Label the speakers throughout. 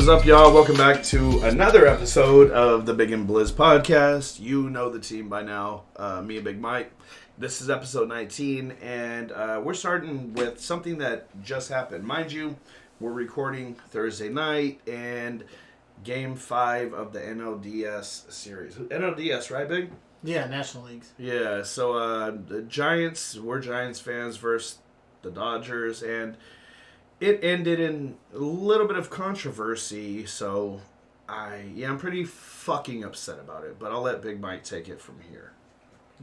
Speaker 1: What is up, y'all? Welcome back to another episode of the Big and Blizz podcast. You know the team by now, me and Big Mike. This is episode 19, and we're starting with something that just happened. Mind you, we're recording Thursday night, and Game 5 of the NLDS series. NLDS, right, Big?
Speaker 2: Yeah, National Leagues.
Speaker 1: Yeah, so the Giants, we're Giants fans versus the Dodgers, and it ended in a little bit of controversy, so I'm pretty fucking upset about it, but I'll let Big Mike take it from here.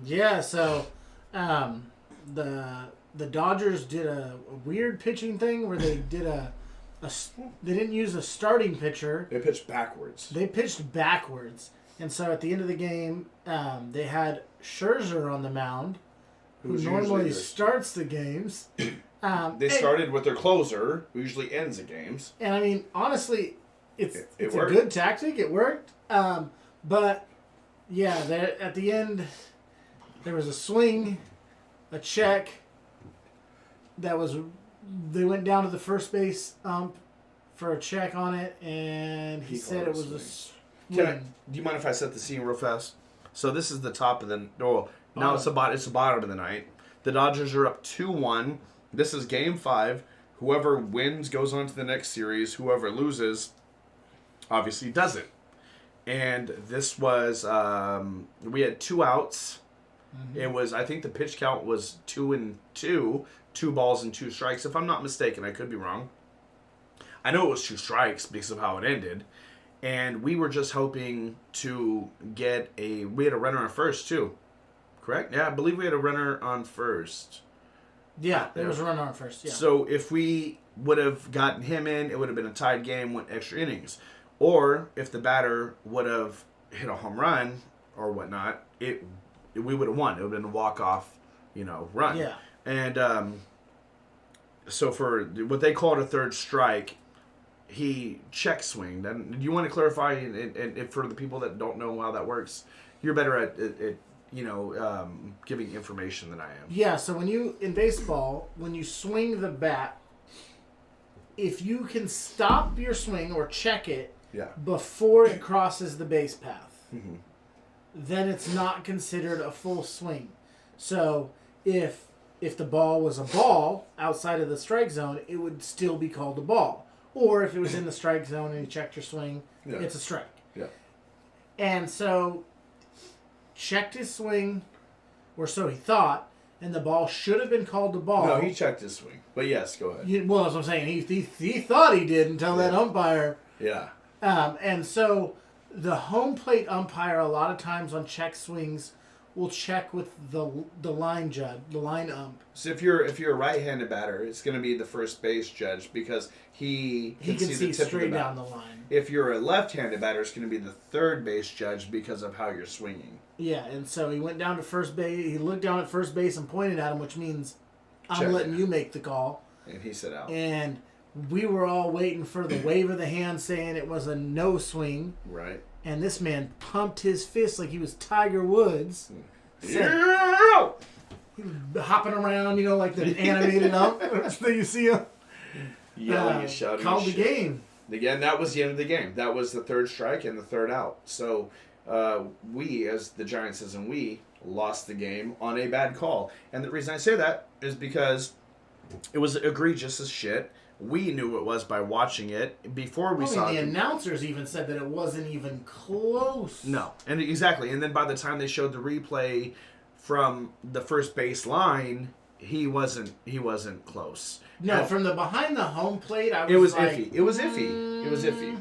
Speaker 2: Yeah, so the Dodgers did a weird pitching thing where they did they didn't use a starting pitcher.
Speaker 1: They pitched backwards.
Speaker 2: They pitched backwards. And so at the end of the game, they had Scherzer on the mound, who normally starts the games.
Speaker 1: They started with their closer, who usually ends the games.
Speaker 2: And I mean, honestly, it's a
Speaker 1: worked.
Speaker 2: good tactic. It worked. But yeah, at the end, there was a swing, a check. They went down to the first base ump for a check on it, and he said it was a swing.
Speaker 1: Do you mind if I set the scene real fast? So this is the top of the... Oh, now it's the bottom of the night. The Dodgers are up 2-1. This is Game 5. Whoever wins goes on to the next series. Whoever loses, obviously, doesn't. And this was... we had 2 outs. Mm-hmm. It was... I think the pitch count was 2-2. 2 balls and 2 strikes. If I'm not mistaken, I could be wrong. I know it was 2 strikes because of how it ended. And we were just hoping to get we had a runner on first, too. Correct? Yeah, I believe we had a runner on first.
Speaker 2: Yeah, there was a runner on first, yeah.
Speaker 1: So if we would have gotten him in, it would have been a tied game with extra innings. Or if the batter would have hit a home run or whatnot, we would have won. It would have been a walk-off, run.
Speaker 2: Yeah.
Speaker 1: And so for what they called a third strike, he check swinged. And do you want to clarify, and for the people that don't know how that works, you're better at giving information than I am.
Speaker 2: Yeah, so in baseball, when you swing the bat, if you can stop your swing or check it before it crosses the base path, then it's not considered a full swing. So if the ball was a ball outside of the strike zone, it would still be called a ball. Or if it was in the strike zone and you checked your swing, it's a strike.
Speaker 1: Yeah. And
Speaker 2: so checked his swing, or so he thought, and the ball should have been called a ball.
Speaker 1: No, he checked his swing. But yes, go ahead.
Speaker 2: Well, that's what I'm saying. He thought he did until that umpire.
Speaker 1: Yeah.
Speaker 2: And so the home plate umpire, a lot of times on check swings, will check with the line judge, the line ump.
Speaker 1: So if you're a right-handed batter, it's going to be the first base judge because he can see the tip
Speaker 2: straight
Speaker 1: of the
Speaker 2: down the line.
Speaker 1: If you're a left-handed batter, it's going to be the third base judge because of how you're swinging.
Speaker 2: Yeah, and so he went down to first base. He looked down at first base and pointed at him, which means I'm letting you make the call.
Speaker 1: And he said out.
Speaker 2: And we were all waiting for the wave of the hand saying it was a no swing.
Speaker 1: Right.
Speaker 2: And this man pumped his fist like he was Tiger Woods.
Speaker 1: Yeah!
Speaker 2: He was hopping around, like the animated ump that you see him.
Speaker 1: Yelling and shouting.
Speaker 2: Called the game.
Speaker 1: Again, that was the end of the game. That was the third strike and the third out. So we, as the Giants lost the game on a bad call. And the reason I say that is because it was egregious as shit. We knew it was by watching it before we saw it.
Speaker 2: The announcers even said that it wasn't even close.
Speaker 1: No, and exactly. And then by the time they showed the replay from the first base line, he wasn't close.
Speaker 2: No, from the behind the home plate,
Speaker 1: it was iffy. It was iffy.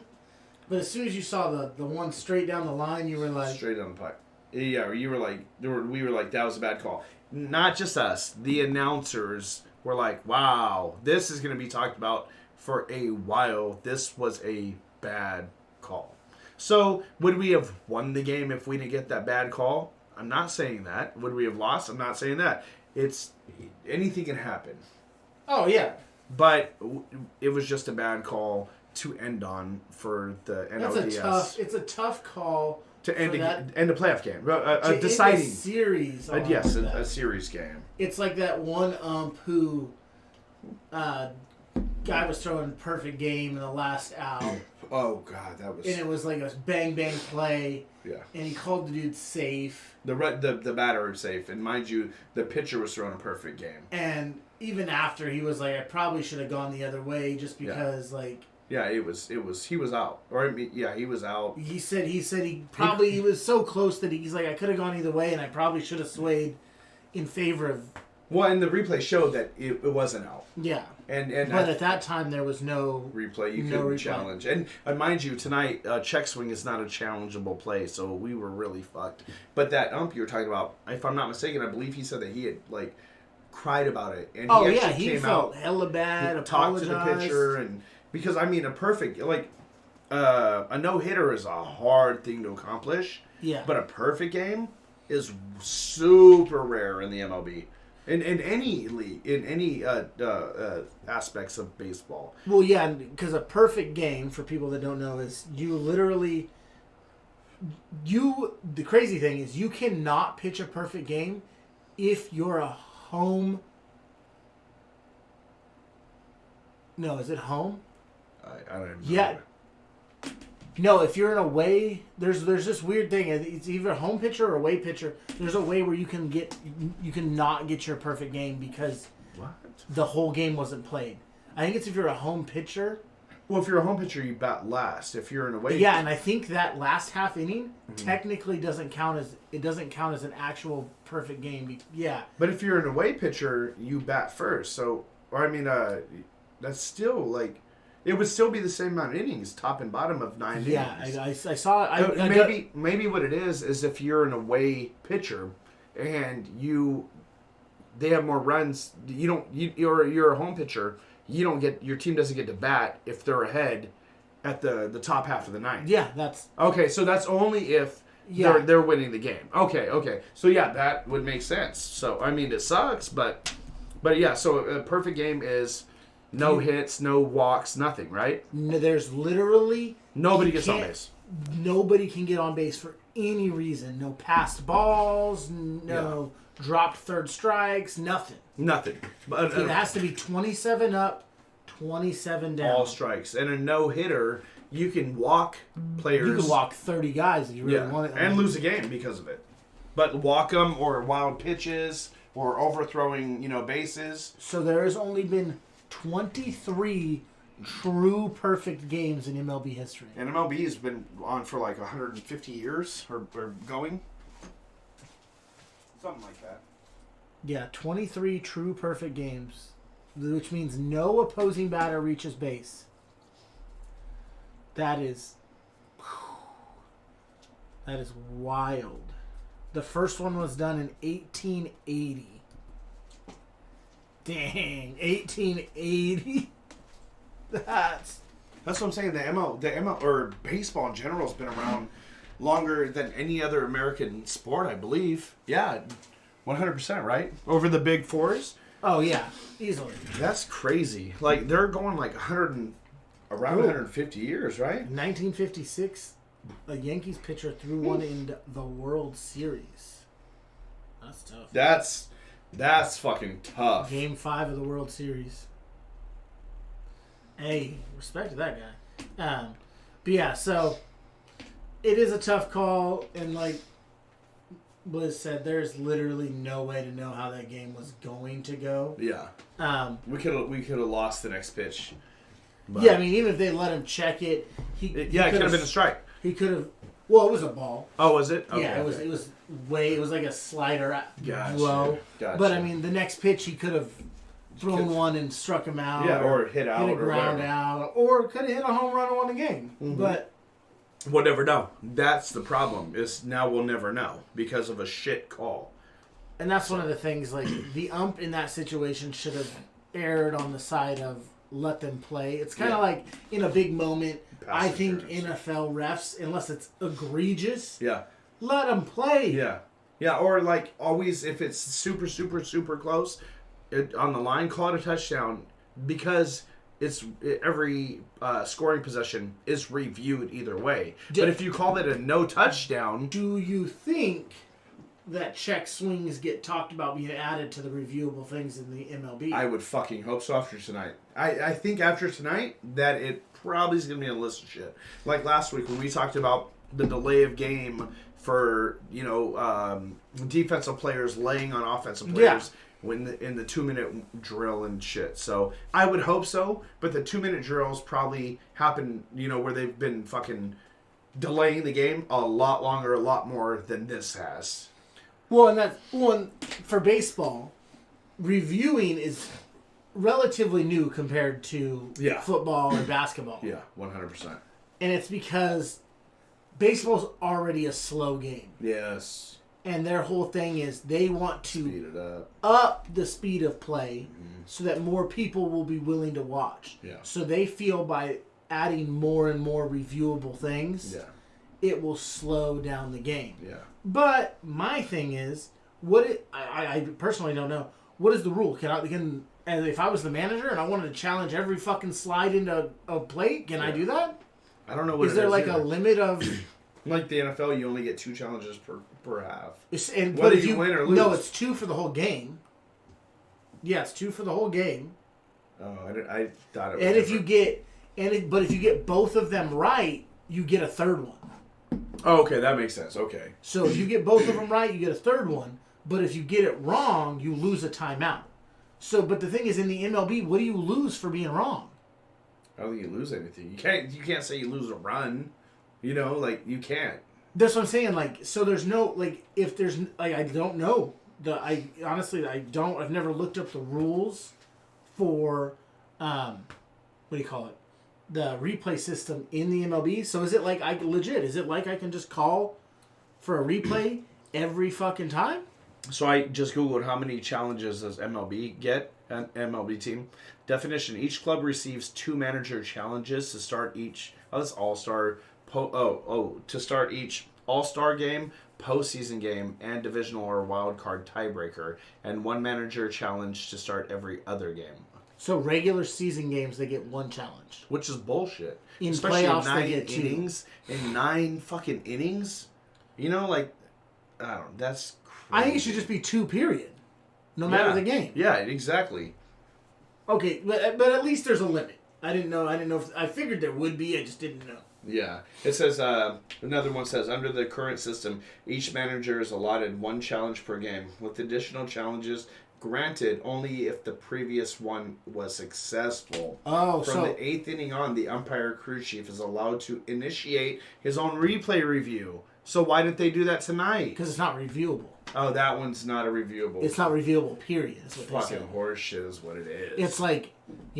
Speaker 2: But as soon as you saw the one straight down the line, you were like...
Speaker 1: Straight down the pipe. Yeah, you were like... We were like, that was a bad call. Not just us. The announcers were like, wow, this is going to be talked about for a while. This was a bad call. So, would we have won the game if we didn't get that bad call? I'm not saying that. Would we have lost? I'm not saying that. Anything can happen.
Speaker 2: Oh, yeah.
Speaker 1: But it was just a bad call to end on for the NLDS.
Speaker 2: It's a tough call
Speaker 1: to end a playoff game, a deciding
Speaker 2: series.
Speaker 1: A series game.
Speaker 2: It's like that one ump who guy was throwing perfect game in the last out,
Speaker 1: Oh God, that was.
Speaker 2: And it was like a bang bang play.
Speaker 1: Yeah.
Speaker 2: And he called the dude safe.
Speaker 1: The batter was safe, and mind you, the pitcher was throwing a perfect game.
Speaker 2: And even after, he was like, I probably should have gone the other way just because like.
Speaker 1: Yeah, he was out. Or I mean, yeah, he was out.
Speaker 2: He said he was so close that he's like, I could have gone either way, and I probably should have swayed in favor of.
Speaker 1: Well, and the replay showed that it wasn't out.
Speaker 2: Yeah.
Speaker 1: And
Speaker 2: but at that time there was no
Speaker 1: replay. You couldn't challenge. And mind you, tonight check swing is not a challengeable play, so we were really fucked. But that ump you're talking about, if I'm not mistaken, I believe he said that he had like cried about it. And
Speaker 2: he felt hella bad.
Speaker 1: He talked to the pitcher, and because I mean a perfect a no hitter is a hard thing to accomplish.
Speaker 2: Yeah.
Speaker 1: But a perfect game is super rare in the MLB. In any league, in any aspects of baseball.
Speaker 2: Well, yeah, because a perfect game, for people that don't know, is you literally... The crazy thing is you cannot pitch a perfect game if you're a home... No, is it home?
Speaker 1: I don't even know.
Speaker 2: Yeah. No, if you're an away, there's this weird thing. It's either a home pitcher or away pitcher. There's a way where you can not get your perfect game because the whole game wasn't played. I think it's if you're a home pitcher.
Speaker 1: Well, if you're a home pitcher, you bat last. If you're an away,
Speaker 2: yeah, and I think that last half inning technically doesn't count as an actual perfect game. Yeah,
Speaker 1: but if you're an away pitcher, you bat first. So, or I mean, that's still like. It would still be the same amount of innings, top and bottom of 9 innings.
Speaker 2: Yeah, I saw it.
Speaker 1: Maybe what it is if you're an away pitcher and they have more runs. You're a home pitcher. Your team doesn't get to bat if they're ahead at the top half of the ninth.
Speaker 2: Yeah, that's
Speaker 1: okay. So that's only if they're winning the game. Okay. So yeah, that would make sense. So I mean, it sucks, but yeah. So a perfect game is. No hits, no walks, nothing, right?
Speaker 2: No, there's literally...
Speaker 1: Nobody gets on base.
Speaker 2: Nobody can get on base for any reason. No passed balls, no dropped third strikes, nothing.
Speaker 1: Nothing. But,
Speaker 2: it has to be 27 up, 27 down.
Speaker 1: All strikes. And a no-hitter, you can walk players...
Speaker 2: You can walk 30 guys if you really want it.
Speaker 1: And lose a game because of it. But walk them or wild pitches or overthrowing, bases.
Speaker 2: So there has only been... 23 true perfect games in MLB history.
Speaker 1: And MLB has been on for like 150 years or going. Something like that.
Speaker 2: Yeah, 23 true perfect games, which means no opposing batter reaches base. That is wild. The first one was done in 1880. Dang, 1880. That's
Speaker 1: what I'm saying. The ML or baseball in general has been around longer than any other American sport, I believe. Yeah, 100%, right? Over the big fours.
Speaker 2: Oh yeah, easily.
Speaker 1: That's crazy. Like they're going like 150 years, right?
Speaker 2: 1956, a Yankees pitcher threw one in the World Series. That's tough. That's fucking tough. Game 5 of the World Series. Hey, respect to that guy. But yeah, so it is a tough call, and like Liz said, there's literally no way to know how that game was going to go.
Speaker 1: Yeah. We could have lost the next pitch.
Speaker 2: But yeah, I mean, even if they let him check it, it
Speaker 1: could have been a strike.
Speaker 2: He could have. Well, it was a ball.
Speaker 1: Oh, was it? Okay,
Speaker 2: yeah, it was. It was like a slider
Speaker 1: blow.
Speaker 2: Gotcha. But I mean, the next pitch he could have thrown one and struck him out.
Speaker 1: Yeah, or hit out,
Speaker 2: hit a ground out, or could have hit a home run and won the game. Mm-hmm. But
Speaker 1: we'll never know. That's the problem. Is now we'll never know because of a shit call.
Speaker 2: And that's one of the things. Like the ump in that situation should have erred on the side of let them play. It's kind of like in a big moment. I think NFL refs, unless it's egregious, let them play.
Speaker 1: Yeah, or like always, if it's super, super, super close, on the line, call it a touchdown because every scoring possession is reviewed either way. But if you call it a no touchdown,
Speaker 2: do you think that check swings get talked about being added to the reviewable things in the MLB?
Speaker 1: I would fucking hope so after tonight. I think after tonight that it probably is going to be on the list of shit. Like last week when we talked about the delay of game for, defensive players laying on offensive players in the 2-minute drill and shit. So I would hope so, but the 2-minute drills probably happen, where they've been fucking delaying the game a lot longer, a lot more than this has.
Speaker 2: Well, and for baseball, reviewing is relatively new compared to football or basketball.
Speaker 1: Yeah, 100%.
Speaker 2: And it's because baseball's already a slow game.
Speaker 1: Yes.
Speaker 2: And their whole thing is they want to
Speaker 1: speed it
Speaker 2: up the speed of play so that more people will be willing to watch.
Speaker 1: Yeah. So
Speaker 2: they feel by adding more and more reviewable things, it will slow down the game.
Speaker 1: Yeah.
Speaker 2: But my thing is, I personally don't know. What is the rule? And if I was the manager and I wanted to challenge every fucking slide into a plate, can I do that?
Speaker 1: I don't know what
Speaker 2: is there like
Speaker 1: either.
Speaker 2: A limit of...
Speaker 1: Like the NFL, you only get 2 challenges per half.
Speaker 2: Whether
Speaker 1: you win or lose.
Speaker 2: No, it's 2 for the whole game. Yeah, it's 2 for the whole game.
Speaker 1: Oh, I thought it was.
Speaker 2: And if you get both of them right, you get a third one.
Speaker 1: Oh, okay, that makes sense. Okay.
Speaker 2: So if you get both of them right, you get a third one. But if you get it wrong, you lose a timeout. So, but the thing is, in the MLB, what do you lose for being wrong?
Speaker 1: I don't think you lose anything. You can't say you lose a run. You can't.
Speaker 2: That's what I'm saying. So there's no, if there's, I don't know. Honestly, I've never looked up the rules for, what do you call it? The replay system in the MLB. So is it is it like I can just call for a replay every fucking time?
Speaker 1: So I just Googled how many challenges does MLB get, an MLB team. Definition, each club receives 2 manager challenges to start each, this all-star, to start each all-star game, postseason game, and divisional or wild card tiebreaker, and 1 manager challenge to start every other game.
Speaker 2: So regular season games, they get 1 challenge.
Speaker 1: Which is bullshit.
Speaker 2: In
Speaker 1: especially
Speaker 2: playoffs,
Speaker 1: in 9
Speaker 2: they get 2
Speaker 1: innings. In 9 fucking innings? I don't know, that's crazy.
Speaker 2: I think it should just be 2, period. No matter the game.
Speaker 1: Yeah, exactly.
Speaker 2: Okay, but at least there's a limit. I didn't know if... I figured there would be, I just didn't know.
Speaker 1: Yeah. It says, another one says, under the current system, each manager is allotted 1 challenge per game, with additional challenges granted only if the previous one was successful.
Speaker 2: Oh,
Speaker 1: From the 8th inning on, the umpire crew chief is allowed to initiate his own replay review. So why didn't they do that tonight?
Speaker 2: Because it's not reviewable.
Speaker 1: Oh, that one's not a reviewable.
Speaker 2: It's not reviewable, period. That's what
Speaker 1: fucking
Speaker 2: they say.
Speaker 1: horse shit is what it is.
Speaker 2: It's like,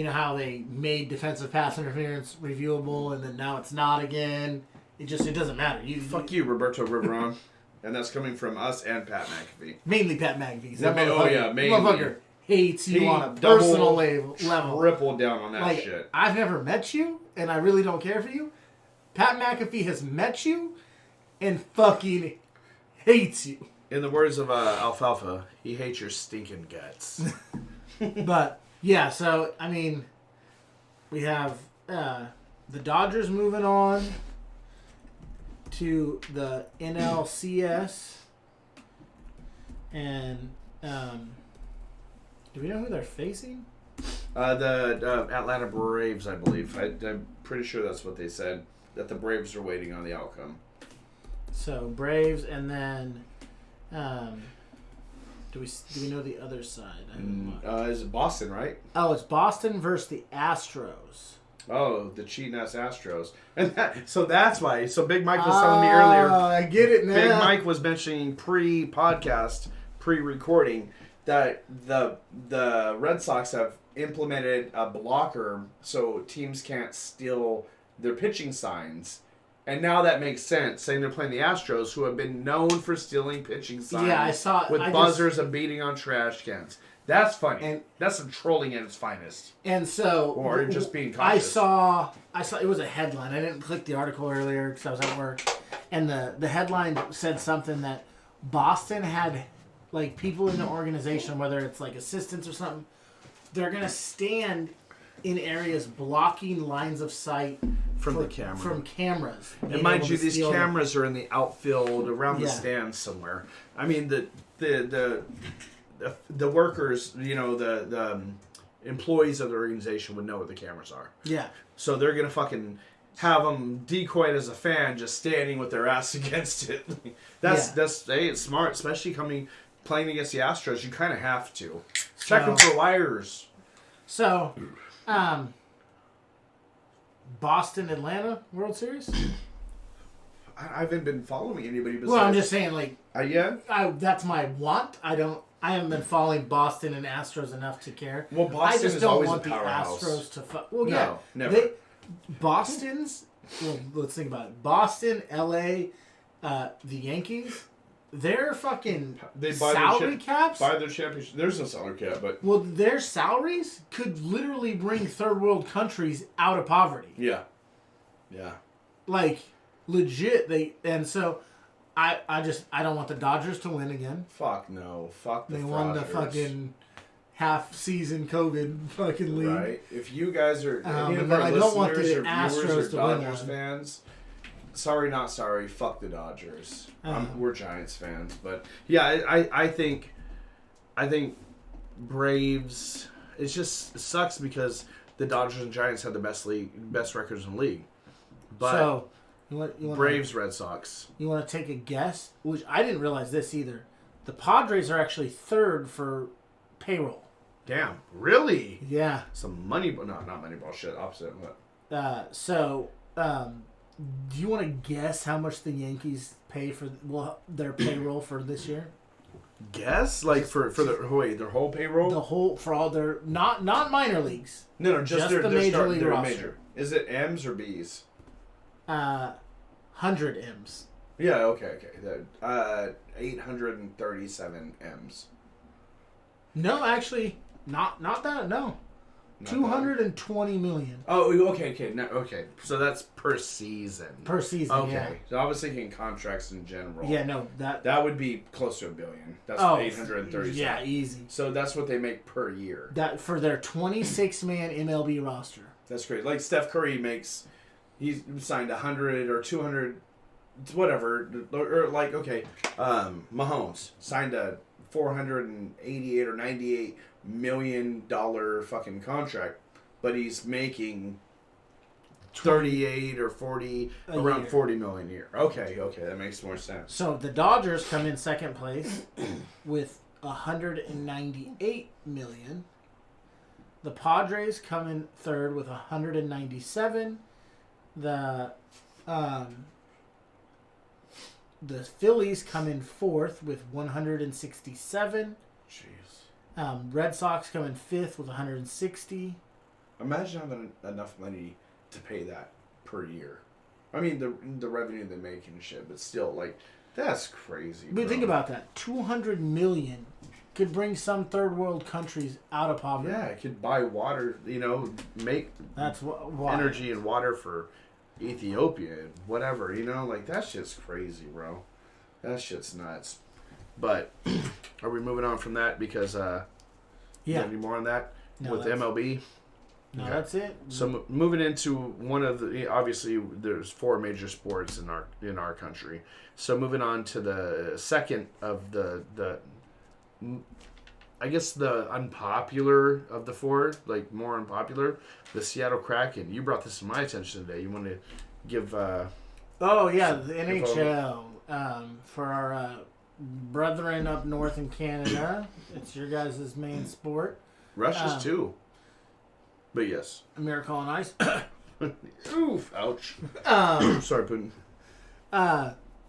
Speaker 2: how they made defensive pass interference reviewable, and then now it's not again. It doesn't matter.
Speaker 1: Fuck you, Roberto Riveron. And that's coming from us and Pat McAfee.
Speaker 2: Mainly Pat McAfee.
Speaker 1: Mainly.
Speaker 2: Motherfucker hates you on a personal level.
Speaker 1: Triple down on that shit.
Speaker 2: I've never met you, and I really don't care for you. Pat McAfee has met you and fucking hates you.
Speaker 1: In the words of Alfalfa, he hates your stinking guts.
Speaker 2: But, yeah, so, we have the Dodgers moving on to the NLCS. And, do we know who they're facing?
Speaker 1: The Atlanta Braves, I believe. I'm pretty sure that's what they said, that the Braves are waiting on the outcome.
Speaker 2: So, Braves, and then... do we know the other side?
Speaker 1: Is it Boston, right?
Speaker 2: Oh, it's Boston versus the Astros.
Speaker 1: Oh, the cheating ass Astros. And so that's why. So Big Mike was telling me earlier.
Speaker 2: Oh, I get it now.
Speaker 1: Big Mike was mentioning pre-podcast, pre-recording, that the Red Sox have implemented a blocker so teams can't steal their pitching signs. And now that makes sense, saying they're playing the Astros, who have been known for stealing pitching signs.
Speaker 2: Yeah, I saw it.
Speaker 1: With buzzers and beating on trash cans. That's funny. And that's some trolling at its finest.
Speaker 2: And so...
Speaker 1: Or just being cautious.
Speaker 2: I saw it was a headline. I didn't click the article earlier because I was at work. And the headline said something that Boston had, people in the organization, whether it's, assistants or something, they're going to stand in areas blocking lines of sight from cameras.
Speaker 1: And mind you, these cameras are in the outfield, around the stands somewhere. I mean, the workers, employees of the organization would know where the cameras are.
Speaker 2: Yeah.
Speaker 1: So they're gonna fucking have them decoyed as a fan, just standing with their ass against it. That's it's smart, especially playing against the Astros. You kind of have to check them for wires.
Speaker 2: So, Boston, Atlanta World Series.
Speaker 1: I haven't been following anybody besides.
Speaker 2: Well, I'm just saying, like, that's my want. I haven't been following Boston and Astros enough to care.
Speaker 1: Well, Boston is always a powerhouse.
Speaker 2: I just don't want the Astros to.
Speaker 1: No, never.
Speaker 2: Boston's. Well, let's think about it. Boston, LA, the Yankees. Their fucking salary caps.
Speaker 1: Buy their championship. There's no salary cap, but
Speaker 2: their salaries could literally bring third world countries out of poverty.
Speaker 1: Yeah.
Speaker 2: Like legit, I don't want the Dodgers to win again.
Speaker 1: Fuck no. Fuck the
Speaker 2: They
Speaker 1: Dodgers.
Speaker 2: won the fucking half-season COVID fucking league.
Speaker 1: Right. If you guys are any of
Speaker 2: I
Speaker 1: our
Speaker 2: don't want
Speaker 1: listeners
Speaker 2: the
Speaker 1: or
Speaker 2: Astros
Speaker 1: viewers or
Speaker 2: to win
Speaker 1: Dodgers fans, sorry, not sorry. Fuck the Dodgers. We're Giants fans, but yeah, I think Braves. It sucks because the Dodgers and Giants have the best records in the league. But
Speaker 2: so, you want
Speaker 1: Braves, Red Sox.
Speaker 2: You want to take a guess? Which I didn't realize this either. The Padres are actually third for payroll.
Speaker 1: Damn, really?
Speaker 2: Yeah.
Speaker 1: Some money, but not Moneyball shit. Opposite. But.
Speaker 2: Do you want to guess how much the Yankees pay for their payroll for this year?
Speaker 1: Guess like for their whole payroll.
Speaker 2: For all their not minor leagues.
Speaker 1: No, just
Speaker 2: the major league roster.
Speaker 1: Major. Is it M's or B's?
Speaker 2: 100 M's.
Speaker 1: Yeah. Okay. 837 M's.
Speaker 2: No, actually, not that. No. 220 million.
Speaker 1: Oh, okay. No, okay. So that's per season.
Speaker 2: Okay.
Speaker 1: Yeah. So I was thinking contracts in general.
Speaker 2: Yeah, no,
Speaker 1: that would be close to $1 billion. That's 837.
Speaker 2: Yeah, easy.
Speaker 1: So that's what they make per year.
Speaker 2: That for their 26-man MLB roster.
Speaker 1: That's great. Like Steph Curry he's signed 100 or 200, whatever. Or like Mahomes signed a $488 or $98 million fucking contract, but he's making 38 or 40 around 40 million a year. Okay, that makes more sense.
Speaker 2: So the Dodgers come in second place with 198 million. The Padres come in third with 197. The Phillies come in fourth with 167.
Speaker 1: Jeez.
Speaker 2: Red Sox come in fifth with 160.
Speaker 1: Imagine having enough money to pay that per year. I mean, the revenue they make and shit, but still, like, that's crazy.
Speaker 2: But think about that. 200 million could bring some third world countries out of poverty.
Speaker 1: Yeah, it could buy water, make energy and water for Ethiopia and whatever, like that shit's crazy, bro. That shit's nuts. But are we moving on from that because any more on that with MLB?
Speaker 2: No, okay. That's it.
Speaker 1: So moving into one of obviously there's 4 major sports in our country. So moving on to the second of the I guess the unpopular of the 4, like more unpopular, the Seattle Kraken. You brought this to my attention today. You want to give
Speaker 2: the NHL for our brethren up north in Canada. It's your guys' main sport.
Speaker 1: Russia's too. But yes.
Speaker 2: Miracle on Ice.
Speaker 1: Oof, ouch. Sorry, Putin.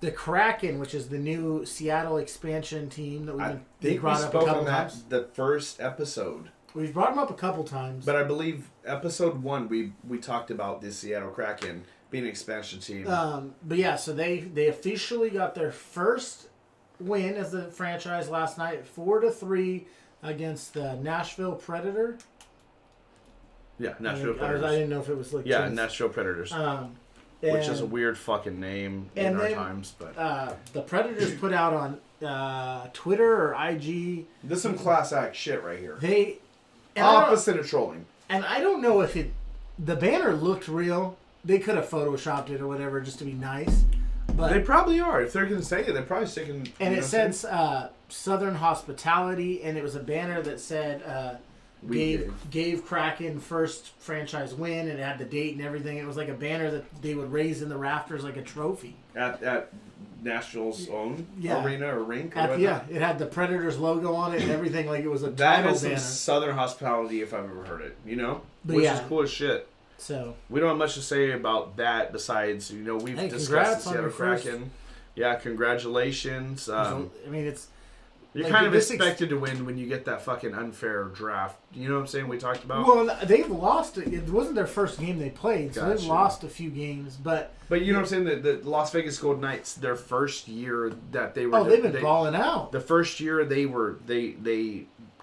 Speaker 2: The Kraken, which is the new Seattle expansion team that
Speaker 1: we brought up a couple times. The first episode.
Speaker 2: We've brought them up a couple times.
Speaker 1: But I believe episode 1 we talked about the Seattle Kraken being an expansion team.
Speaker 2: But yeah, so they officially got their first win as the franchise last night, 4-3 against the Nashville Predator.
Speaker 1: Yeah, Nashville Predators.
Speaker 2: I didn't know if it was like
Speaker 1: Nashville Predators. Which is a weird fucking name in our times, but
Speaker 2: the Predators put out on Twitter or IG.
Speaker 1: This is some class act shit right here.
Speaker 2: Opposite
Speaker 1: of trolling.
Speaker 2: And I don't know if the banner looked real. They could have photoshopped it or whatever just to be nice. But
Speaker 1: they probably are. If they're going to say it, they're probably sticking.
Speaker 2: And it says Southern Hospitality, and it was a banner that said gave Kraken first franchise win, and it had the date and everything. It was like a banner that they would raise in the rafters like a trophy.
Speaker 1: At Nashville's own arena or rink? Or
Speaker 2: it had the Predators logo on it and everything. Like it was a
Speaker 1: that is
Speaker 2: banner.
Speaker 1: Some Southern hospitality if I've ever heard it,
Speaker 2: But
Speaker 1: which is cool as shit.
Speaker 2: So
Speaker 1: we don't have much to say about that besides, we've discussed the Seattle Kraken. Yeah, congratulations. You're kind of expected to win when you get that fucking unfair draft. You know what I'm saying? We talked about.
Speaker 2: Well, they've lost. It wasn't their first game they played, so they've lost a few games. But
Speaker 1: you know what I'm saying? The Las Vegas Golden Knights, their first year that they were.
Speaker 2: Oh, they've been balling out.
Speaker 1: The first year they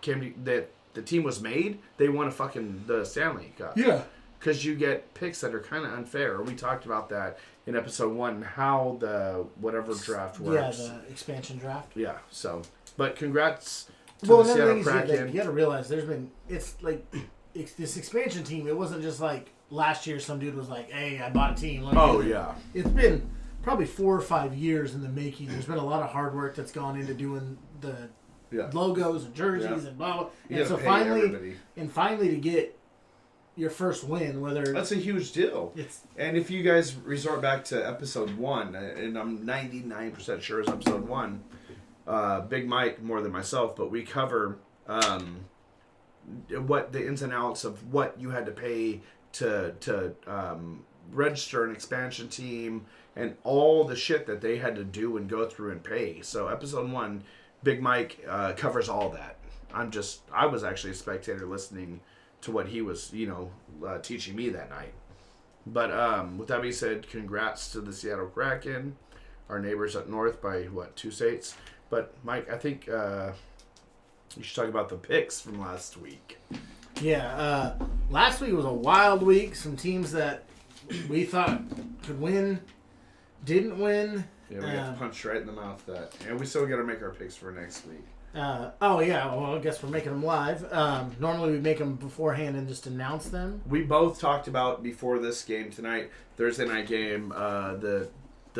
Speaker 1: came that the team was made. They won the Stanley Cup.
Speaker 2: Yeah. Because
Speaker 1: you get picks that are kind of unfair. We talked about that in episode 1, how the whatever draft works.
Speaker 2: Yeah, the expansion draft.
Speaker 1: Yeah. So. But congrats to the Seattle Kraken.
Speaker 2: You got to realize this expansion team. It wasn't just like last year some dude was like, hey, I bought a team.
Speaker 1: Yeah.
Speaker 2: It's been probably 4 or 5 years in the making. There's been a lot of hard work that's gone into doing the logos and jerseys and blah, blah. And so finally to get your first win,
Speaker 1: that's a huge deal. And if you guys resort back to episode 1, and I'm 99% sure it's episode 1, Big Mike more than myself, but we cover what the ins and outs of what you had to pay to register an expansion team and all the shit that they had to do and go through and pay. So episode 1, Big Mike covers all that. I was actually a spectator listening to what he was, teaching me that night. But with that being said, congrats to the Seattle Kraken, our neighbors up north by 2 states. But, Mike, I think you should talk about the picks from last week.
Speaker 2: Yeah, last week was a wild week. Some teams that we thought could win didn't win.
Speaker 1: Yeah, we got punched right in the mouth that. And we still got to make our picks for next week.
Speaker 2: Well, I guess we're making them live. Normally we make them beforehand and just announce them.
Speaker 1: We both talked about before this game tonight, Thursday night game, the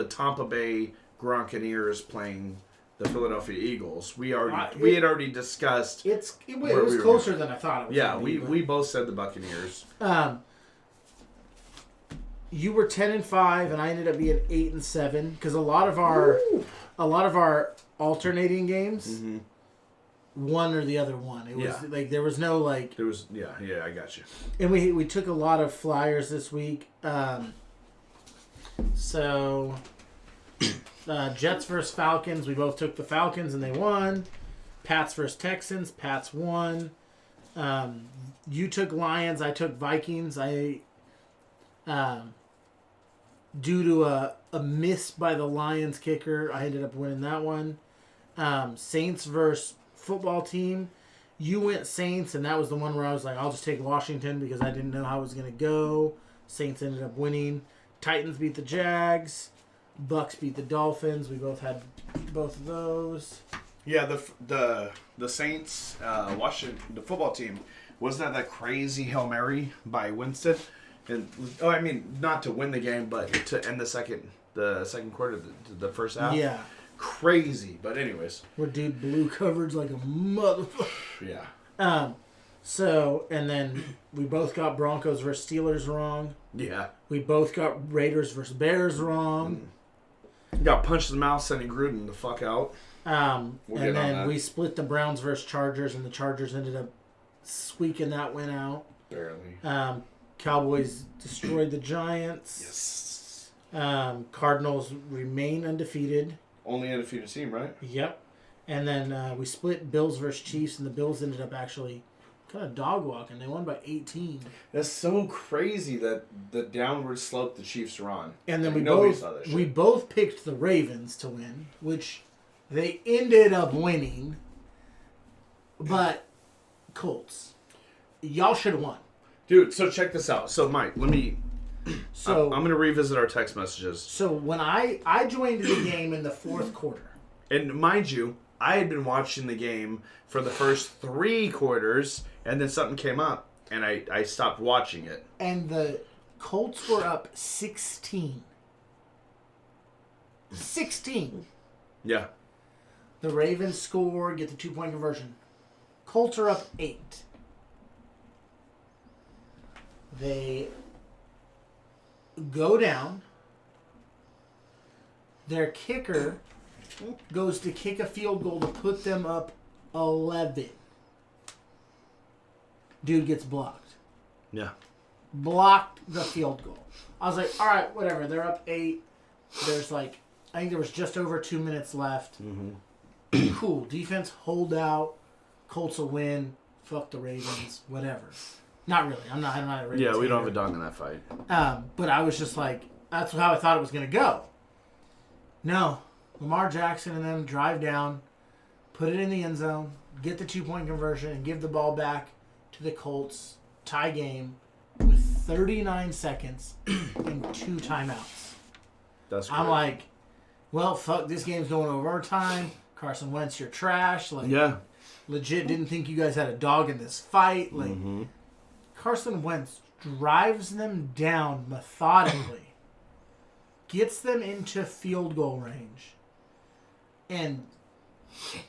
Speaker 1: Tampa Bay Gronkaneers playing the Philadelphia Eagles. We had already discussed.
Speaker 2: It was closer than I thought it was.
Speaker 1: Yeah, we both said the Buccaneers.
Speaker 2: You were 10-5, and I ended up being 8-7 because a lot of our alternating games, one or the other one. It was like there was no like.
Speaker 1: There was I got you.
Speaker 2: And we took a lot of flyers this week. So. Jets versus Falcons. We both took the Falcons and they won. Pats versus Texans. Pats won. You took Lions. I took Vikings. Due to a miss by the Lions kicker, I ended up winning that one. Saints versus football team. You went Saints, and that was the one where I was like, I'll just take Washington because I didn't know how it was going to go. Saints ended up winning. Titans beat the Jags. Bucks beat the Dolphins. We both had both of those.
Speaker 1: Yeah, the Saints, Washington, the football team, wasn't that crazy Hail Mary by Winston? And not to win the game, but to end the second quarter, the first half.
Speaker 2: Yeah,
Speaker 1: crazy. But anyways,
Speaker 2: where dude blew coverage like a motherfucker.
Speaker 1: Yeah.
Speaker 2: So and then we both got Broncos versus Steelers wrong.
Speaker 1: Yeah.
Speaker 2: We both got Raiders versus Bears wrong.
Speaker 1: Got punched in the mouth, sending Gruden the fuck out.
Speaker 2: And then we split the Browns versus Chargers, and the Chargers ended up squeaking that win out.
Speaker 1: Barely.
Speaker 2: Cowboys destroyed the Giants.
Speaker 1: Yes.
Speaker 2: Cardinals remain undefeated.
Speaker 1: Only undefeated team, right?
Speaker 2: Yep. And then we split Bills versus Chiefs, and the Bills ended up actually kind of dog walking. They won by 18.
Speaker 1: That's so crazy that the downward slope the Chiefs are on.
Speaker 2: And then we both picked the Ravens to win, which they ended up winning. But y'all should have won.
Speaker 1: Dude, so check this out. So Mike, I'm going to revisit our text messages.
Speaker 2: So when I joined the game in the fourth quarter.
Speaker 1: And mind you, I had been watching the game for the first 3 quarters, and then something came up, and I stopped watching it.
Speaker 2: And the Colts were up 16. 16.
Speaker 1: Yeah.
Speaker 2: The Ravens score, get the 2-point conversion. Colts are up 8. They go down. Their kicker goes to kick a field goal to put them up 11. Dude gets blocked.
Speaker 1: Yeah.
Speaker 2: Blocked the field goal. I was like, all right, whatever. They're up 8. There's I think there was just over 2 minutes left. Mm-hmm. Cool. Defense, hold out. Colts will win. Fuck the Ravens. Whatever. Not really. I'm not a Ravens
Speaker 1: Yeah, we don't
Speaker 2: hater.
Speaker 1: have a dog in that fight.
Speaker 2: But I was just like, that's how I thought it was going to go. No. Lamar Jackson and them drive down, put it in the end zone, get the 2-point conversion, and give the ball back to the Colts. Tie game with 39 seconds and 2 timeouts.
Speaker 1: That's great.
Speaker 2: I'm like, well, fuck, this game's going overtime. Carson Wentz, you're trash. Legit didn't think you guys had a dog in this fight. Carson Wentz drives them down methodically, gets them into field goal range, and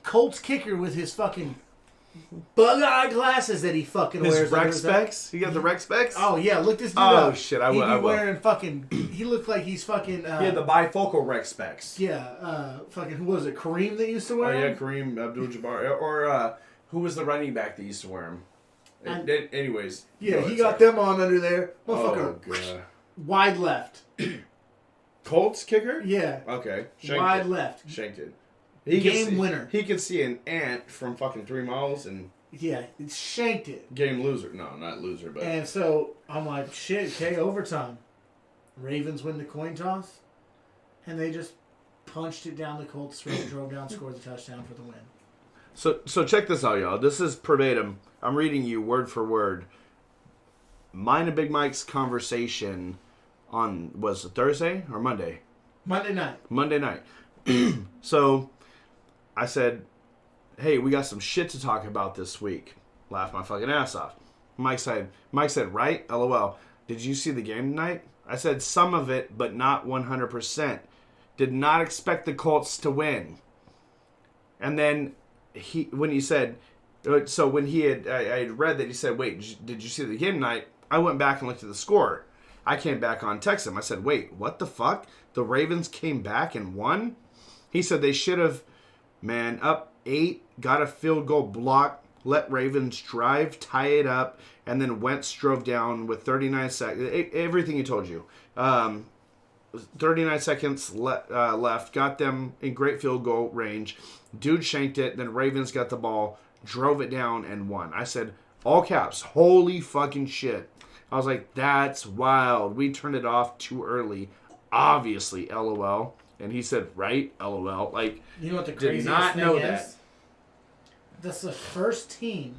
Speaker 2: Colts kicker with his fucking bug-eye glasses that he fucking wears.
Speaker 1: His rec specs? You got the rec specs?
Speaker 2: Oh, yeah. Look this dude up.
Speaker 1: Oh, shit. I
Speaker 2: He'd
Speaker 1: will.
Speaker 2: be wearing fucking... He looked like he's fucking...
Speaker 3: yeah, the bifocal rec specs.
Speaker 2: Yeah. Fucking... Who was it? Kareem that used to wear
Speaker 1: Oh, yeah.
Speaker 2: them?
Speaker 1: Kareem Abdul-Jabbar. Or who was the running back that used to wear them? Anyways.
Speaker 2: Yeah, he got them on under there.
Speaker 1: Oh, God.
Speaker 2: Wide left.
Speaker 1: Colts kicker?
Speaker 2: Yeah.
Speaker 1: Okay.
Speaker 2: Wide left.
Speaker 1: Shanked it.
Speaker 2: Game winner.
Speaker 1: He could see an ant from fucking 3 miles and...
Speaker 2: Yeah, it shanked it.
Speaker 1: Game loser. No, not loser, but...
Speaker 2: And so, I'm like, shit, okay, overtime. Ravens win the coin toss, and they just punched it down the Colts' throat, drove down, scored the touchdown for the win.
Speaker 1: So check this out, y'all. This is verbatim. I'm reading you word for word. Mine and Big Mike's conversation on, was it Thursday or Monday?
Speaker 2: Monday night.
Speaker 1: Monday night. So, I said, hey, we got some shit to talk about this week. Laughed my fucking ass off. Mike said, right? LOL. Did you see the game tonight? I said some of it, but not 100%. Did not expect the Colts to win. And then when he said, so when I had read that, he said, wait, did you see the game tonight? I went back and looked at the score. I came back on text him. I said, wait, what the fuck? The Ravens came back and won? He said they should have, man, up 8, got a field goal block, let Ravens drive, tie it up, and then Wentz drove down with 39 seconds. Everything he told you. 39 seconds left, got them in great field goal range. Dude shanked it, then Ravens got the ball, drove it down, and won. I said, all caps, holy fucking shit. I was like, that's wild. We turned it off too early. Obviously, LOL. And he said, right? LOL. Like,
Speaker 2: you know what the
Speaker 1: did
Speaker 2: craziest
Speaker 1: not
Speaker 2: thing
Speaker 1: know
Speaker 2: is?
Speaker 1: that.
Speaker 2: That's the first team